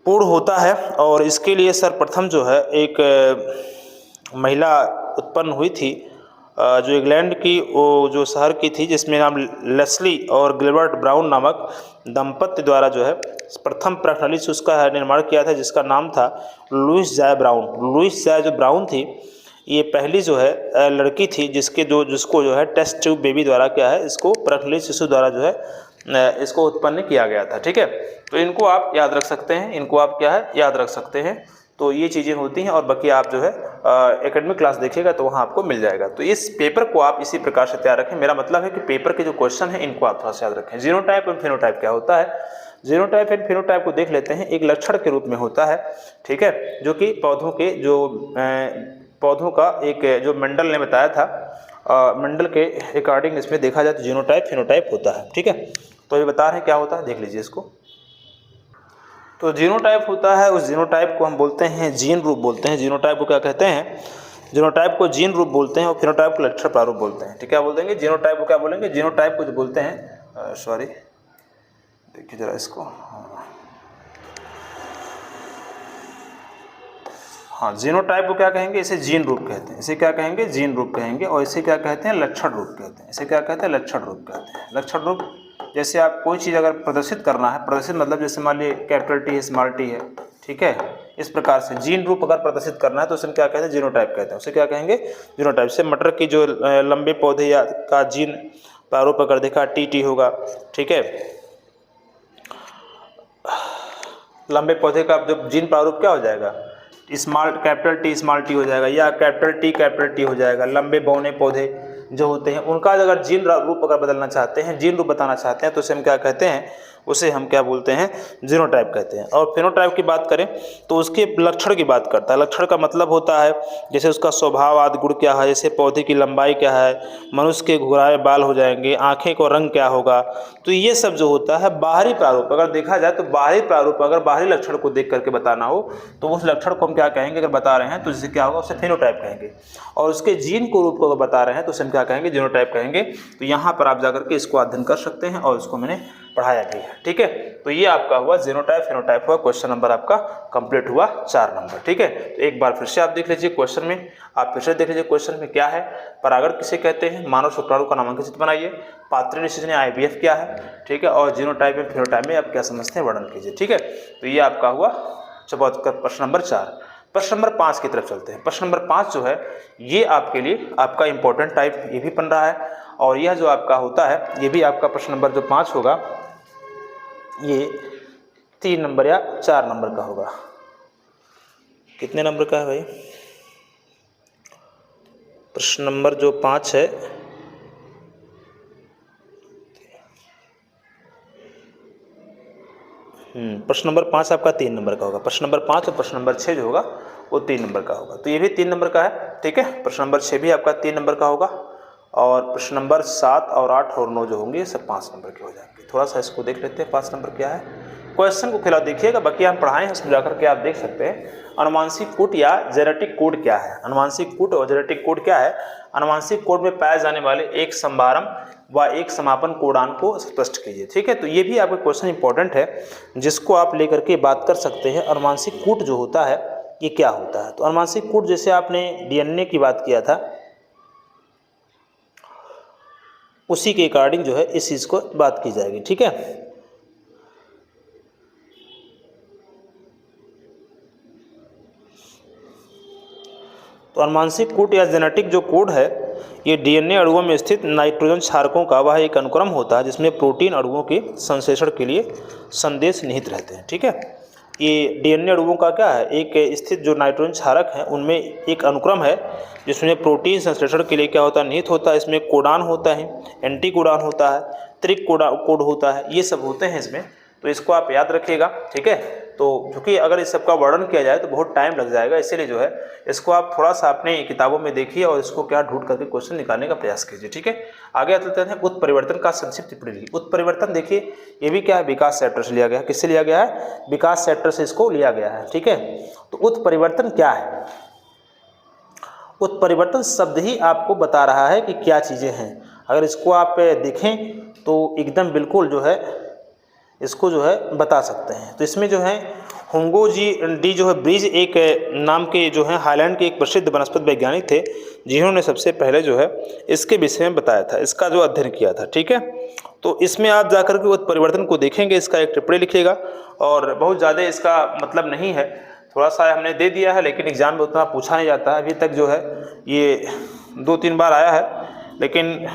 पूर्ण होता है। और इसके लिए सर्वप्रथम जो है एक महिला उत्पन्न हुई थी जो इंग्लैंड की वो जो शहर की थी, जिसमें नाम लेस्ली और गिलबर्ट ब्राउन नामक दंपत्ति द्वारा जो है प्रथम प्रणाली से उसका निर्माण किया था, जिसका नाम था लुइस जाय ब्राउन। लुइस जाय जो ब्राउन थी ये पहली जो है लड़की थी जिसको जो है टेस्ट ट्यूब बेबी द्वारा क्या है इसको प्रणाली शिशु द्वारा जो है इसको उत्पन्न किया गया था। ठीक है, तो इनको आप याद रख सकते हैं, इनको आप क्या है याद रख सकते हैं। तो ये चीज़ें होती हैं, और बाकी आप जो है एकेडमिक क्लास देखिएगा तो वहाँ आपको मिल जाएगा। तो इस पेपर को आप इसी प्रकार से तैयार रखें। मेरा मतलब है कि पेपर के जो क्वेश्चन हैं इनको आप थोड़ा सा याद रखें। जीनोटाइप और फिनोटाइप क्या होता है, जीनोटाइप एंड फिनोटाइप को देख लेते हैं। एक लक्षण के रूप में होता है, ठीक है, जो कि पौधों का एक जो मेंडल ने बताया था, मेंडल के अकॉर्डिंग इसमें देखा जाए तो जीनोटाइप फिनोटाइप होता है। ठीक है, तो ये बता रहे हैं क्या होता है, देख लीजिए इसको। तो जीनोटाइप होता है, उस जीनोटाइप को हम बोलते हैं जीन रूप बोलते हैं। जीनोटाइप को क्या कहते हैं, जीनोटाइप को जीन रूप बोलते हैं, और फिनोटाइप को लक्षण प्रारूप बोलते हैं। ठीक है, क्या बोल देंगे, जीनोटाइप को क्या बोलेंगे, जीनोटाइप को जो बोलते हैं सॉरी देखिए जरा इसको, हाँ जीनोटाइप को क्या कहेंगे, इसे जीन रूप कहते हैं, इसे क्या कहेंगे जीन रूप कहेंगे, और इसे क्या कहते हैं लक्षण रूप कहते हैं, इसे क्या कहते हैं लक्षण रूप कहते हैं। लक्षण रूप जैसे आप कोई चीज़ अगर प्रदर्शित करना है, प्रदर्शित मतलब जैसे मान लीजिए कैपिटल टी है स्मॉल टी है, ठीक है, इस प्रकार से जीन रूप अगर प्रदर्शित करना है तो उसे क्या कहते हैं जीनोटाइप कहते हैं, उसे क्या कहेंगे जीनोटाइप। से मटर की जो लंबे पौधे या का जीन प्रारूप अगर देखा टी होगा, ठीक है, लंबे पौधे का जो जीन प्रारूप क्या हो जाएगा, कैपिटल टी हो जाएगा, या कैपिटल टी हो जाएगा। लंबे बौने पौधे जो होते हैं उनका अगर जीन रूप अगर बदलना चाहते हैं, जीन रूप बताना चाहते हैं, तो उसे हम क्या कहते हैं, उसे हम क्या बोलते हैं जीनोटाइप कहते हैं। और फिनोटाइप की बात करें तो उसके लक्षण की बात करता है। लक्षण का मतलब होता है जैसे उसका स्वभाव आदि गुण क्या है, जैसे पौधे की लंबाई क्या है, मनुष्य के घुराए बाल हो जाएंगे, आँखें का रंग क्या होगा, तो ये सब जो होता है बाहरी प्रारूप अगर देखा जाए तो बाहरी प्रारूप अगर बाहरी लक्षण को देख करके बताना हो तो उस लक्षण को हम क्या कहेंगे, अगर बता रहे हैं तो जिससे क्या होगा उसे फिनोटाइप कहेंगे, और उसके जीन को रूप को अगर बता रहे हैं तो उसे हम क्या कहेंगे जीनोटाइप कहेंगे। तो यहाँ पर आप जाकर के इसको अध्ययन कर सकते हैं, और इसको मैंने पढ़ाया भी है। ठीक है, तो ये आपका हुआ जीनोटाइप फिनोटाइप हुआ, क्वेश्चन नंबर आपका कंप्लीट हुआ 4 नंबर। ठीक है, तो एक बार फिर से आप देख लीजिए क्वेश्चन में, आप फिर से देख लीजिए क्वेश्चन में क्या है, परागण किसे कहते हैं, मानव शुक्राणु का नामांकन चित्र बनाइए, पात्रीय निषेचन IVF क्या है, ठीक है, और जीनोटाइप में फिनोटाइप में आप क्या समझते हैं वर्णन कीजिए। ठीक है, तो ये आपका हुआ प्रश्न नंबर 4। प्रश्न नंबर 5 की तरफ चलते हैं। प्रश्न नंबर 5 जो है ये आपके लिए आपका इंपॉर्टेंट टाइप ये भी बन रहा है, और यह जो आपका होता है ये भी आपका प्रश्न नंबर जो 5 होगा ये 3 नंबर या 4 नंबर का होगा। कितने नंबर का है भाई, प्रश्न नंबर जो 5 है प्रश्न नंबर 5 आपका 3 नंबर का होगा। प्रश्न नंबर 5 और प्रश्न नंबर 6 जो होगा वो 3 नंबर का होगा, तो ये भी 3 नंबर का है। ठीक है, प्रश्न नंबर 6 भी आपका 3 नंबर का होगा, और प्रश्न नंबर 7 और 8 और 9 जो होंगे ये सब 5 नंबर के हो जाएंगे। थोड़ा सा इसको देख लेते हैं 5 नंबर क्या है। क्वेश्चन को फिलहाल देखिएगा, बाकी हम पढ़ाए हैं उसमें जाकर के आप देख सकते हैं। अनुवांशिक कूट या जेनेटिक कोड क्या है? अनुवांशिक कूट और जेनेटिक कोड क्या है? अनुवांशिक कोड में पाए जाने वाले एक समारंभ व एक समापन कोडान को स्पष्ट कीजिए। ठीक है, तो ये भी आपका क्वेश्चन इंपॉर्टेंट है जिसको आप लेकर के बात कर सकते हैं। अनुवांशिक कूट जो होता है ये क्या होता है? तो अनुवांशिक कूट जैसे आपने डीएनए की बात किया था उसी के अकॉर्डिंग जो है इस चीज़ को बात की जाएगी। ठीक है, तो अनुवांशिक कोड या जेनेटिक जो कोड है ये डीएनए अणुओं में स्थित नाइट्रोजन क्षारकों का वह एक अनुक्रम होता है जिसमें प्रोटीन अणुओं के संश्लेषण के लिए संदेश निहित रहते हैं। ठीक है, ये डीएनए अणुओं का क्या है, एक स्थित जो नाइट्रोजन क्षारक हैं उनमें एक अनुक्रम है जिसमें प्रोटीन संश्लेषण के लिए क्या होता है, निहित होता है। इसमें कोडान होता है, एंटी कोडान होता है, त्रिक कोड होता है, ये सब होते हैं इसमें। तो इसको आप याद रखिएगा। ठीक है, तो क्योंकि अगर इस सब का वर्णन किया जाए तो बहुत टाइम लग जाएगा, इसीलिए जो है इसको आप थोड़ा सा अपने किताबों में देखिए और इसको क्या ढूंढ करके क्वेश्चन निकालने का प्रयास कीजिए। ठीक है, आगे चलते हैं। उत्परिवर्तन का संक्षिप्त टिप्पणी लिखिए। उत्परिवर्तन देखिए ये भी क्या है, विकास चैप्टर से लिया गया है। किससे लिया गया है? विकास चैप्टर से इसको लिया गया है। ठीक है, तो उत्परिवर्तन क्या है? उत्परिवर्तन शब्द ही आपको बता रहा है कि क्या चीज़ें हैं। अगर इसको आप देखें तो एकदम बिल्कुल जो है इसको जो है बता सकते हैं। तो इसमें जो है हुंगो डी जो है ब्रिज एक नाम के जो है हाईलैंड के एक प्रसिद्ध वनस्पति वैज्ञानिक थे जिन्होंने सबसे पहले जो है इसके विषय में बताया था, इसका जो अध्ययन किया था। ठीक है, तो इसमें आप जाकर के उत्परिवर्तन को देखेंगे, इसका एक टिप्पणी लिखिएगा। और बहुत ज़्यादा इसका मतलब नहीं है, थोड़ा सा हमने दे दिया है लेकिन एग्जाम में उतना पूछा नहीं जाता है। अभी तक जो है ये 2-3 बार आया है लेकिन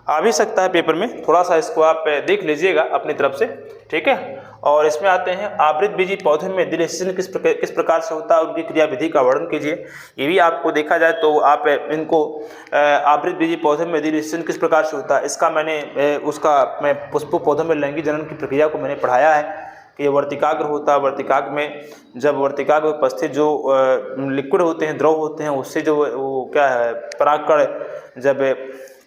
आ भी सकता है पेपर में, थोड़ा सा इसको आप देख लीजिएगा अपनी तरफ से। ठीक है, और इसमें आते हैं आवृत बीजी पौधे में डिलिनेशन किस प्रकार से होता है, उनकी क्रियाविधि का वर्णन कीजिए। ये भी आपको देखा जाए तो आप इनको आवृत बीजी पौधे में डिलिनेशन किस प्रकार से होता है इसका मैं पुष्प पौधों में लैंगिक जनन की प्रक्रिया को मैंने पढ़ाया है कि ये वर्तिकाग्र होता है। वर्तिकाग्र में जब वर्तिकाग्र में उपस्थित जो लिक्विड होते हैं, द्रव होते हैं, उससे जो वो क्या है परागकण जब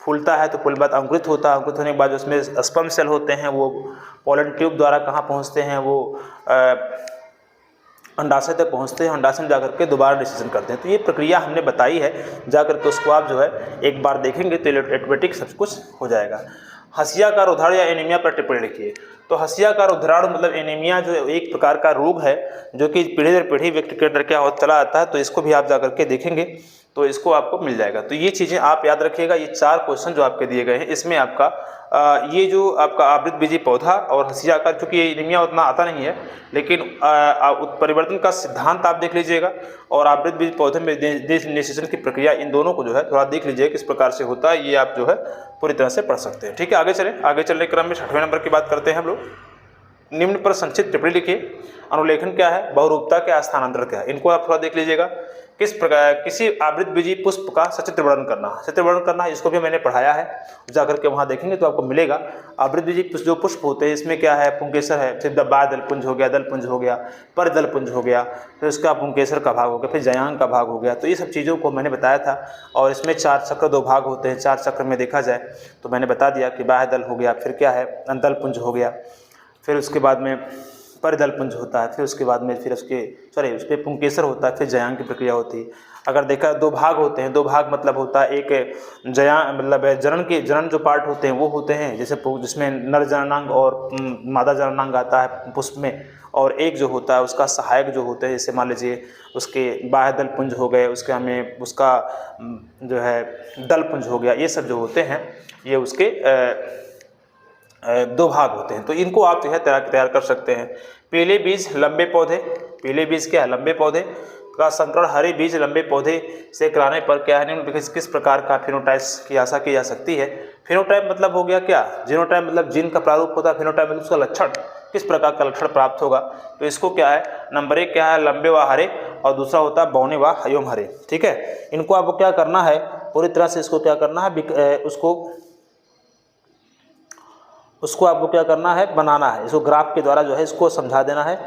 फूलता है तो फूल बाद अंकुरित होता है। अंकुरित होने के बाद उसमें स्पर्म सेल होते हैं, वो पोलन ट्यूब द्वारा कहाँ पहुँचते हैं, वो अंडाशय तक पहुँचते हैं। अंडाशय में जाकर के दोबारा डिसीजन करते हैं। तो ये प्रक्रिया हमने बताई है, जाकर के उसको आप जो है एक बार देखेंगे तो ऑटोमेटिक सब कुछ हो जाएगा। हसियाकार उधरण या एनीमिया पर टिप्पणी लिखिए। तो हसियाकार उधरण मतलब एनीमिया जो एक प्रकार का रोग है जो कि पीढ़ी दर पीढ़ी व्यक्ति के अंदर क्या होता चला आता है, तो इसको भी आप जाकर के देखेंगे तो इसको आपको मिल जाएगा। तो ये चीज़ें आप याद रखिएगा। ये 4 क्वेश्चन जो आपके दिए गए हैं इसमें आपका ये जो आपका आवृत बीजी पौधा और हसियाकार, चूँकि ये एनीमिया उतना आता नहीं है लेकिन उत्परिवर्तन का सिद्धांत आप देख लीजिएगा और आवृत बीजी पौधे में डिलिनेशन की प्रक्रिया, इन दोनों को जो है थोड़ा देख लीजिए किस प्रकार से होता है, ये आप जो है पूरी तरह से पढ़ सकते हैं। ठीक है, आगे चलें। आगे चलने के क्रम में 6वें नंबर की बात करते हैं हम लोग। निम्न पर संक्षिप्त टिप्पणी लिखिए। अनुलेखन क्या है, बहुरूपता क्या, स्थानांतरण क्या है, इनको आप थोड़ा देख लीजिएगा। किस प्रकार किसी आवृत बीजी पुष्प का सचित्र वर्णन करना, सचित्र वर्णन करना, इसको भी मैंने पढ़ाया है, जाकर के वहाँ देखेंगे तो आपको मिलेगा। आवृत बीजी जो पुष्प होते हैं इसमें क्या है, पुंकेसर है, फिर बाह्यदलपुंज हो गया, दलपुंज हो गया, परिदलपुंज हो गया, फिर उसका पुंकेसर का भाग हो गया, फिर जयांग का भाग हो गया। तो ये सब चीज़ों को मैंने बताया था। और इसमें 4 चक्र 2 भाग होते हैं। 4 चक्र में देखा जाए तो मैंने बता दिया कि बाह्यदल हो गया, फिर क्या है दलपुंज हो गया, फिर उसके बाद में परिदलपुंज होता है, फिर उसके बाद में फिर उस पर पुंकेसर होता है, फिर जयांग की प्रक्रिया होती है। अगर देखा 2 भाग होते हैं, 2 भाग मतलब होता है एक मतलब जनन जो पार्ट होते हैं वो होते हैं जैसे जिसमें नर जननांग और मादा जननांग आता है पुष्प में, और एक जो होता है उसका सहायक जो होते हैं, जैसे मान लीजिए उसके बाह्यदलपुंज हो गए, उसके हमें उसका जो है दलपुंज हो गया, ये सब जो होते हैं ये उसके 2 भाग होते हैं। तो इनको आप जो है तैयार कर सकते हैं। पीले बीज लंबे पौधे, पीले बीज क्या है, लंबे पौधे का संकरण हरे बीज लंबे पौधे से कराने पर क्या है, किस प्रकार का फिनोटाइप्स की आशा की जा सकती है। फिनोटाइप मतलब हो गया क्या, जीनोटाइप मतलब जीन का प्रारूप होता है, फिनोटाइप मतलब उसका लक्षण, किस प्रकार का लक्षण प्राप्त होगा। तो इसको क्या है, नंबर 1 क्या है, लंबे व हरे, और दूसरा होता है बौने व एवं हरे। ठीक है, इनको आपको क्या करना है, पूरी तरह से इसको क्या करना है, उसको आपको क्या करना है, बनाना है। इसको ग्राफ के द्वारा जो है इसको समझा देना है,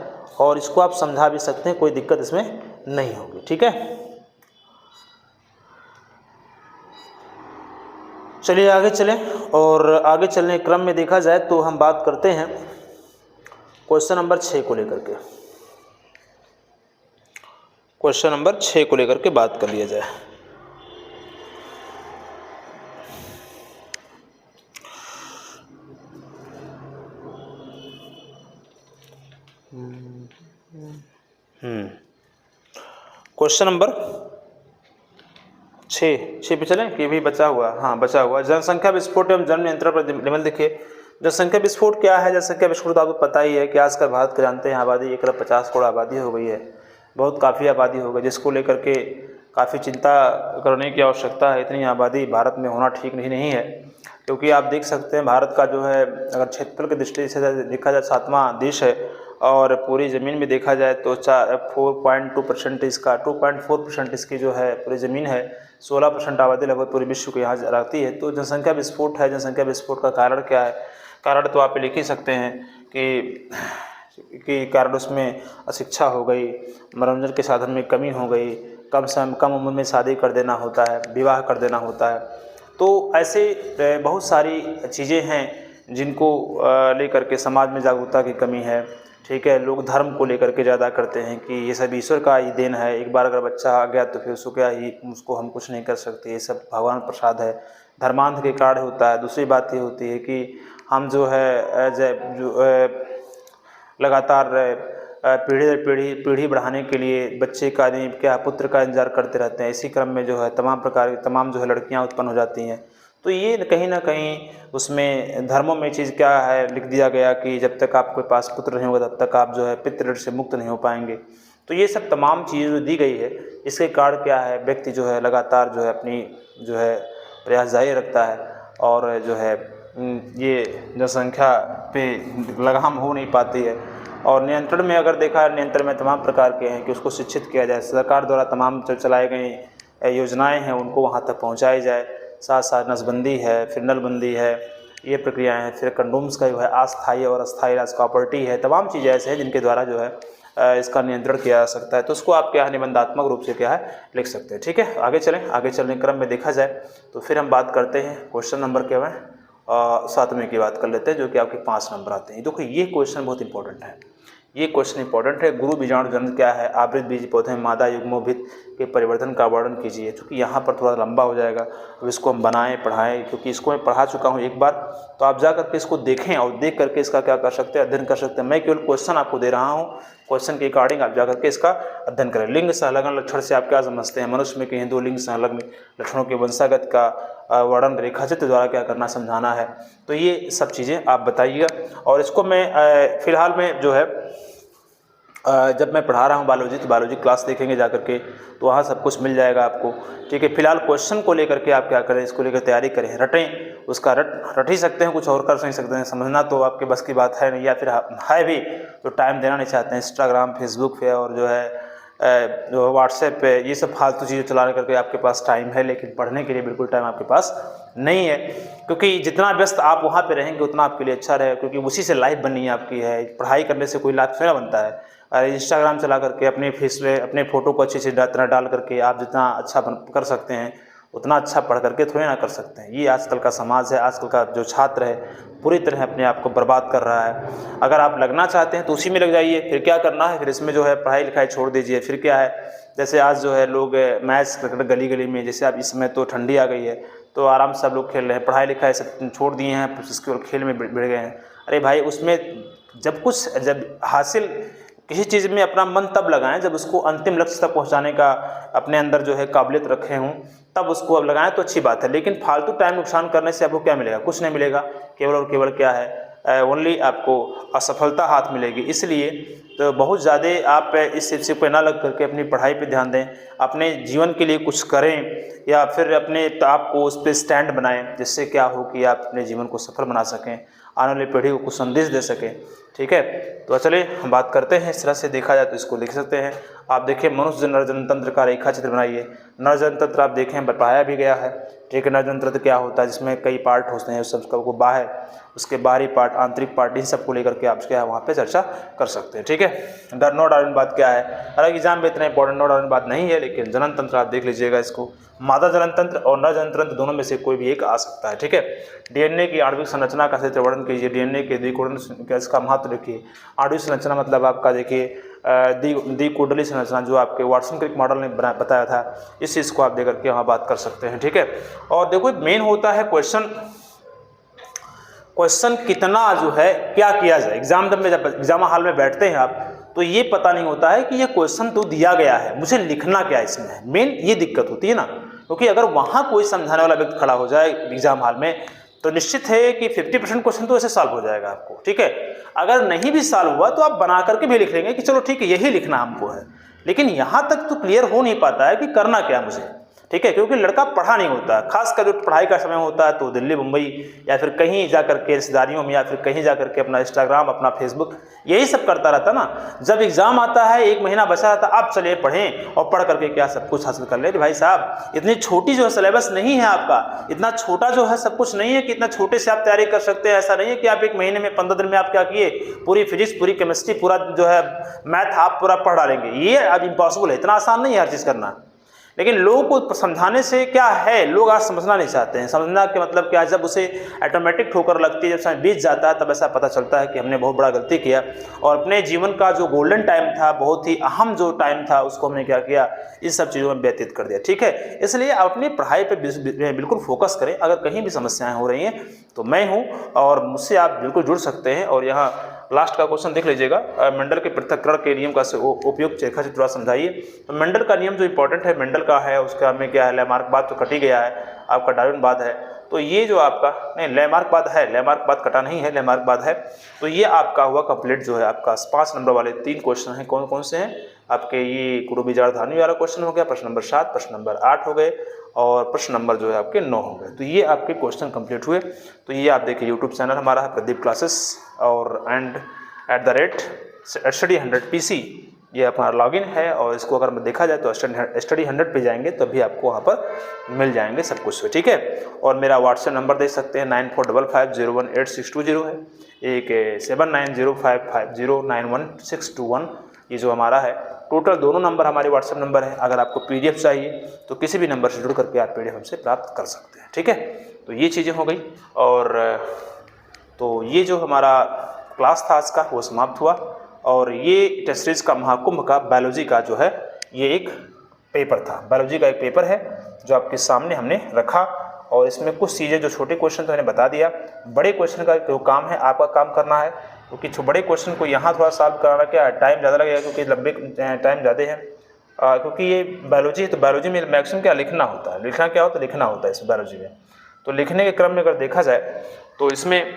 और इसको आप समझा भी सकते हैं, कोई दिक्कत इसमें नहीं होगी। ठीक है, चलिए आगे चलें। और आगे चलने के क्रम में देखा जाए तो हम बात करते हैं क्वेश्चन नंबर 6 को लेकर के, क्वेश्चन नंबर 6 को लेकर के बात कर लिया जाए। क्वेश्चन नंबर 6 पे चलें कि भी बचा हुआ, हाँ बचा हुआ। जनसंख्या विस्फोट एवं जन्म नियंत्रण पर निबंध लिखिए। जनसंख्या विस्फोट क्या है? जनसंख्या विस्फोट तो आपको पता ही है कि आजकल भारत के जानते हैं आबादी 1,50 करोड़ आबादी हो गई है, बहुत काफ़ी आबादी हो गई, जिसको लेकर के काफ़ी चिंता करने की आवश्यकता है। इतनी आबादी भारत में होना ठीक नहीं है, क्योंकि आप देख सकते हैं भारत का जो है अगर क्षेत्रफल की दृष्टि से देखा जाए 7वां देश है, और पूरी ज़मीन में देखा जाए तो 4.2% इसका 2.4% इसकी जो है पूरी ज़मीन है। 16% आबादी लगभग पूरे विश्व के यहाँ रहती है। तो जनसंख्या विस्फोट है। जनसंख्या विस्फोट का कारण क्या है? कारण तो आप लिख ही सकते हैं कि कारण उसमें अशिक्षा हो गई, मनोरंजन के साधन में कमी हो गई, कम उम्र में शादी कर देना होता है, विवाह कर देना होता है। तो ऐसे बहुत सारी चीज़ें हैं जिनको लेकर के समाज में जागरूकता की कमी है। ठीक है, लोग धर्म को लेकर के ज़्यादा करते हैं कि ये सब ईश्वर का ही देन है, एक बार अगर बच्चा आ गया तो फिर उसको हम कुछ नहीं कर सकते, ये सब भगवान प्रसाद है, धर्मांध के कारण होता है। दूसरी बात ये होती है कि हम जो है लगातार पीढ़ी दर पीढ़ी बढ़ाने के लिए बच्चे का नहीं क्या पुत्र का इंतजार करते रहते हैं। इसी क्रम में जो है तमाम जो है लड़कियां उत्पन्न हो जाती हैं। तो ये कहीं ना कहीं उसमें धर्मों में चीज़ क्या है लिख दिया गया कि जब तक आपके पास पुत्र नहीं होगा तब तक आप जो है पितृ से मुक्त नहीं हो पाएंगे। तो ये सब तमाम चीज़ें जो दी गई है, इसके कारण क्या है व्यक्ति जो है लगातार जो है अपनी जो है प्रयास जारी रखता है, और जो है ये जनसंख्या पे लगाम हो नहीं पाती है। और नियंत्रण में अगर देखा है, नियंत्रण में तमाम प्रकार के हैं कि उसको शिक्षित किया जाए, सरकार द्वारा तमाम चलाए गए योजनाएं हैं उनको वहाँ तक पहुँचाई जाए। साथ साथ नसबंदी है, फिर नलबंदी है, ये प्रक्रियाएं हैं। फिर कंडोम्स का जो है अस्थायी और अस्थायी राज प्रॉपर्टी है। तमाम चीज़ें ऐसे हैं जिनके द्वारा जो है इसका नियंत्रण किया जा सकता है। तो उसको आप क्या है निबंधात्मक रूप से क्या है लिख सकते हैं। ठीक है, आगे चलें। आगे चलने क्रम में देखा जाए तो फिर हम बात करते हैं क्वेश्चन नंबर क्या है 7वें की बात कर लेते हैं, जो कि आपके 5 नंबर आते हैं। देखो ये क्वेश्चन बहुत इंपॉर्टेंट है। ये क्वेश्चन इंपॉर्टेंट है। गुरु बीजाणु जन्म क्या है? आवृत बीज पौधे में मादा युग्मोभित के परिवर्तन का वर्णन कीजिए। क्योंकि यहाँ पर थोड़ा लंबा हो जाएगा, अब इसको हम बनाएं पढ़ाएं, क्योंकि इसको मैं पढ़ा चुका हूँ एक बार, तो आप जा करके इसको देखें और देख करके इसका क्या कर सकते हैं, अध्ययन कर सकते हैं। मैं केवल क्वेश्चन आपको दे रहा हूँ, क्वेश्चन के अकॉर्डिंग आप जा करके इसका अध्ययन करें। लिंग संलग्न लक्षण से आप क्या समझते हैं? मनुष्य में कहीं 2 लिंग संलग्न लक्षणों के वंशागत का वर्णन रेखाचित्र द्वारा क्या करना समझाना है। तो ये सब चीज़ें आप बताइएगा। और इसको मैं फिलहाल में जो है जब मैं पढ़ा रहा हूँ बायोलॉजी, तो बायोलॉजी क्लास देखेंगे जा करके, तो वहाँ सब कुछ मिल जाएगा आपको। ठीक है, फिलहाल क्वेश्चन को लेकर के आप क्या करें, इसको लेकर तैयारी करें, रटें, उसका रट ही सकते हैं, कुछ और कर नहीं सकते हैं। समझना तो आपके बस की बात है नहीं, या फिर है भी तो टाइम देना नहीं चाहते हैं। इंस्टाग्राम, फेसबुक पे और जो है जो व्हाट्सएप पे ये सब फालतू चीज़ें चलाने करके आपके पास टाइम है, लेकिन पढ़ने के लिए बिल्कुल टाइम आपके पास नहीं है। क्योंकि जितना व्यस्त आप वहाँ पे रहेंगे उतना आपके लिए अच्छा रहेगा, क्योंकि उसी से लाइफ बननी है आपकी है। पढ़ाई करने से कोई लाभ थोड़ा बनता है। इंस्टाग्राम चला करके अपने फेस पे अपने फ़ोटो को अच्छे से तरह डाल करके आप जितना अच्छा कर सकते हैं उतना अच्छा पढ़ करके थोड़ी ना कर सकते हैं। ये आजकल का समाज है, आजकल का जो छात्र है पूरी तरह अपने आप को बर्बाद कर रहा है। अगर आप लगना चाहते हैं तो उसी में लग जाइए। फिर क्या करना है, फिर इसमें जो है पढ़ाई लिखाई छोड़ दीजिए। फिर क्या है, जैसे आज जो है लोग मैच गली गली में, जैसे अब इस समय तो ठंडी आ गई है तो आराम से सब लोग खेल रहे हैं, पढ़ाई लिखाई सब छोड़ दिए हैं, उसके और खेल में बढ़ गए हैं। अरे भाई, उसमें जब हासिल किसी चीज़ में अपना मन तब लगाएं जब उसको अंतिम लक्ष्य तक पहुंचाने का अपने अंदर जो है काबिलियत रखे हों, तब उसको अब लगाएं तो अच्छी बात है। लेकिन फालतू टाइम नुकसान करने से आपको क्या मिलेगा? कुछ नहीं मिलेगा। केवल और केवल क्या है, ओनली आपको असफलता हाथ मिलेगी। इसलिए तो बहुत ज़्यादा आप इस चीज़ पर ना लग करके अपनी पढ़ाई पे ध्यान दें, अपने जीवन के लिए कुछ करें, या फिर अपने आप को उस पर स्टैंड बनाएं, जिससे क्या हो कि आप अपने जीवन को सफल बना सकें, आने वाली पीढ़ी को कुछ संदेश दे सकें। ठीक है, तो चलिए हम बात करते हैं। इस तरह से देखा जाए तो इसको लिख सकते हैं आप। देखिए, मनुष्य नरजन तंत्र का रेखा चित्र बनाइए। नरजन तंत्र आप देखें बताया भी गया है। ठीक है, नरजन तंत्र क्या होता है, जिसमें कई पार्ट होते हैं, उस सबको बाहर उसके बाहरी पार्ट, आंतरिक पार्ट, इन सबको लेकर के आप क्या है वहाँ पे चर्चा कर सकते हैं। ठीक है, नो डाउट बात क्या है, हालांकि एग्जाम में इतना इंपॉर्टेंट नो डाउट बात नहीं है, लेकिन जनन तंत्र आप देख लीजिएगा इसको। मादा जनन तंत्र और नर जनन तंत्र दोनों में से कोई भी एक आ सकता है। ठीक है, डीएनए की आणविक संरचना का क्षेत्र वर्णन कीजिए। डीएनए के द्विकोण का इसका महत्व तो देखिए आणविक संरचना मतलब आपका देखिए द्विकुंडलीय संरचना जो आपके वाटसन क्रिक मॉडल ने बताया था, इस चीज़ को आप देख करके वहाँ बात कर सकते हैं। ठीक है, और देखो मेन होता है क्वेश्चन कितना जो है क्या किया जाए। जब एग्जाम हॉल में बैठते हैं आप तो ये पता नहीं होता है कि ये क्वेश्चन तो दिया गया है, मुझे लिखना क्या इसमें है, मेन ये दिक्कत होती है ना। क्योंकि अगर वहाँ कोई समझाने वाला व्यक्ति खड़ा हो जाए एग्जाम हॉल में तो निश्चित है कि 50% क्वेश्चन तो ऐसे सॉल्व हो जाएगा आपको। ठीक है, अगर नहीं भी सॉल्व हुआ तो आप बना करके भी लिख लेंगे कि चलो ठीक है यही लिखना हमको है, लेकिन यहाँ तक तो क्लियर हो नहीं पाता है कि करना क्या मुझे। ठीक है, क्योंकि लड़का पढ़ा नहीं होता, खासकर जो पढ़ाई का समय होता है तो दिल्ली मुंबई या फिर कहीं जा करके रिश्तेदारियों में या फिर कहीं जा करके अपना इंस्टाग्राम अपना फेसबुक यही सब करता रहता ना। जब एग्जाम आता है 1 महीना बचा रहता, आप चलिए पढ़ें और पढ़ करके क्या सब कुछ हासिल कर ले। भाई साहब इतनी छोटी जो है सिलेबस नहीं है आपका, इतना छोटा जो है सब कुछ नहीं है कि इतना छोटे से आप तैयारी कर सकते हैं। ऐसा नहीं है कि आप 1 महीने में 15 दिन में आप क्या किए पूरी फिजिक्स पूरी केमिस्ट्री पूरा जो है मैथ आप पूरा पढ़ डालेंगे, ये अब इम्पॉसिबल है, इतना आसान नहीं है हर चीज़ करना। लेकिन लोगों को समझाने से क्या है, लोग आज समझना नहीं चाहते हैं। समझना के मतलब क्या, जब उसे ऑटोमेटिक ठोकर लगती है, जब समय बीत जाता है तब ऐसा पता चलता है कि हमने बहुत बड़ा गलती किया और अपने जीवन का जो गोल्डन टाइम था, बहुत ही अहम जो टाइम था, उसको हमने क्या किया, इस सब चीज़ों में व्यतीत कर दिया। ठीक है, इसलिए आप अपनी पढ़ाई पर बिल्कुल फोकस करें। अगर कहीं भी समस्याएं हो रही हैं तो मैं हूँ और मुझसे आप बिल्कुल जुड़ सकते हैं। और यहाँ लास्ट का क्वेश्चन देख लीजिएगा, मेंडल के पृथक्करण के नियम का उपयोग रेखा से थोड़ा समझाइए। तो मेंडल का नियम जो इंपॉर्टेंट है मेंडल का है, उसका में क्या है, लैमार्कवाद तो कट ही गया है, आपका डार्विनवाद है। तो ये जो आपका नहीं लैमार्कवाद है, लैमार्कवाद कटा नहीं है, लैमार्कवाद है। तो ये आपका हुआ कंप्लीट जो है आपका 5 नंबर वाले 3 क्वेश्चन हैं। कौन कौन से हैं आपके, ये कुरुबिजारधानी वाला क्वेश्चन हो गया, प्रश्न नंबर 7, प्रश्न नंबर 8 हो गए और प्रश्न नंबर जो है आपके 9 हो गए। तो ये आपके क्वेश्चन कंप्लीट हुए। तो ये आप देखिए यूट्यूब चैनल हमारा है प्रदीप क्लासेस और @study100pc ये अपना लॉगिन है। और इसको अगर देखा जाए तो study100 पे जाएंगे तो भी आपको वहाँ पर मिल जाएंगे सब कुछ। ठीक है, और मेरा व्हाट्सएप नंबर देख सकते हैं 9455018620 है, एक 7905509161 ये जो हमारा है। टोटल दोनों नंबर हमारे व्हाट्सएप नंबर है। अगर आपको PDF चाहिए तो किसी भी नंबर से जुड़ करके आप PDF हमसे प्राप्त कर सकते हैं। ठीक है, तो ये चीज़ें हो गई। और तो ये जो हमारा क्लास था आज का वो समाप्त हुआ। और ये टेस्ट सीरीज का महाकुंभ का बायोलॉजी का जो है ये एक पेपर था, बायोलॉजी का एक पेपर है जो आपके सामने हमने रखा। और इसमें कुछ चीज़ें जो छोटे क्वेश्चन तो मैंने बता दिया, बड़े क्वेश्चन का जो काम है आपका काम करना है। क्योंकि बड़े क्वेश्चन को यहाँ थोड़ा सॉल्व कराना क्या टाइम ज़्यादा लगेगा, क्योंकि लंबे टाइम ज़्यादा है। क्योंकि ये बायोलॉजी है तो बायोलॉजी में मैक्सिमम क्या लिखना होता है, लिखना क्या होता है, लिखना होता है इस बायोलॉजी में। तो लिखने के क्रम में अगर देखा जाए तो इसमें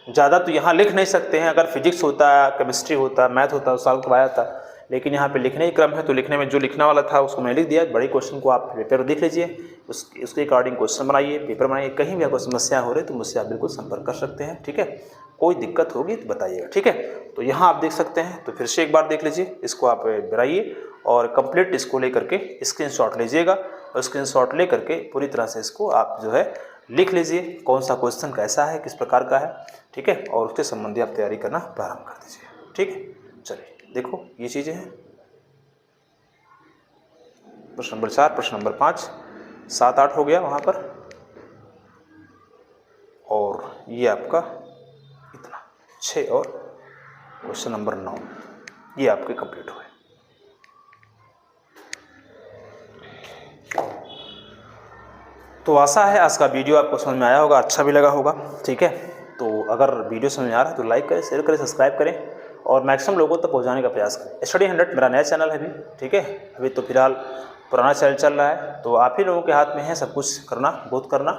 ज़्यादा तो यहाँ लिख नहीं सकते हैं। अगर फिजिक्स होता, केमिस्ट्री होता, मैथ होता तो सॉल्व करवाया था, लेकिन यहाँ पे लिखने ही क्रम है। तो लिखने में जो लिखना वाला था उसको मैं लिख दिया। बड़े क्वेश्चन को आप पेपर देख लीजिए, उसके अकॉर्डिंग क्वेश्चन बनाइए, पेपर बनाइए। कहीं भी आपको समस्या हो रही है तो मुझसे आप बिल्कुल संपर्क कर सकते हैं। ठीक है, कोई दिक्कत होगी तो बताइएगा। ठीक है, तो यहाँ आप देख सकते हैं, तो फिर से एक बार देख लीजिए, इसको आप बनाइए और कंप्लीट इसको लेकर के स्क्रीनशॉट लीजिएगा और स्क्रीनशॉट लेकर के पूरी तरह से इसको आप जो है लिख लीजिए, कौन सा क्वेश्चन कैसा है, किस प्रकार का है। ठीक है, और उसके संबंधी आप तैयारी करना प्रारंभ कर दीजिए। ठीक है, चलिए देखो ये चीज़ें हैं। प्रश्न नंबर 4, प्रश्न नंबर 5, 7, 8 हो गया वहाँ पर। और ये आपका इतना 6 और क्वेश्चन नंबर 9 ये आपके कंप्लीट हुए। तो आशा है आज का वीडियो आपको समझ में आया होगा, अच्छा भी लगा होगा। ठीक है, तो अगर वीडियो समझ में आ रहा है तो लाइक करें, शेयर करें, सब्सक्राइब करें और मैक्सिमम लोगों तक पहुंचाने का प्रयास करें। Study100 मेरा नया चैनल है अभी। ठीक है, अभी तो फिलहाल पुराना चैनल चल रहा है, तो आप ही लोगों के हाथ में है सब कुछ करना, बहुत करना।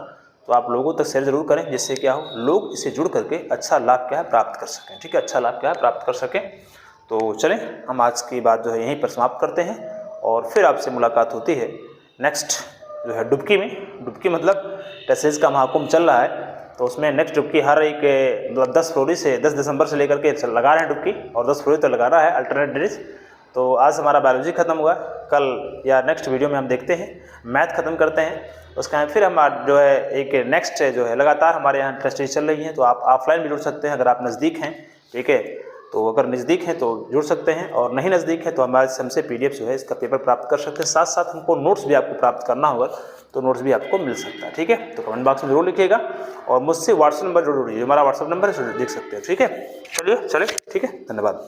तो आप लोगों तक शेयर जरूर करें, जिससे क्या हो लोग इसे जुड़ करके अच्छा लाभ क्या है प्राप्त कर सकें। ठीक है, अच्छा लाभ क्या है प्राप्त कर सकें। तो चलें हम आज की बात जो है यहीं पर समाप्त करते हैं और फिर आपसे मुलाकात होती है नेक्स्ट जो है डुबकी में। डुबकी मतलब टेस्ट सीरीज का महाकुंभ चल रहा है, तो उसमें नेक्स्ट डुबकी हर एक मतलब 10 फरवरी से 10 दिसंबर से लेकर के लगा रहे हैं डुबकी, और 10 फरवरी तक लगा रहा है अल्टरनेट डेज। तो आज हमारा बायोलॉजी खत्म हुआ, कल या नेक्स्ट वीडियो में हम देखते हैं मैथ खत्म करते हैं। उसका फिर हम जो है एक नेक्स्ट जो है लगातार हमारे यहाँ टेस्ट सीरीज चल रही है। तो आप ऑफलाइन भी जुड़ सकते हैं अगर आप नज़दीक हैं। ठीक है, तो अगर नज़दीक हैं तो जुड़ सकते हैं, और नहीं नज़दीक है तो हमारे हमसे PDF जो है इसका पेपर प्राप्त कर सकते हैं। साथ साथ हमको नोट्स भी आपको प्राप्त करना होगा, तो नोट्स भी आपको मिल सकता है। ठीक है, तो कमेंट बॉक्स में जरूर लिखिएगा और मुझसे व्हाट्सएप नंबर जरूर लीजिए, हमारा व्हाट्सएप नंबर है, देख सकते हैं। ठीक है, चलिए ठीक है, धन्यवाद।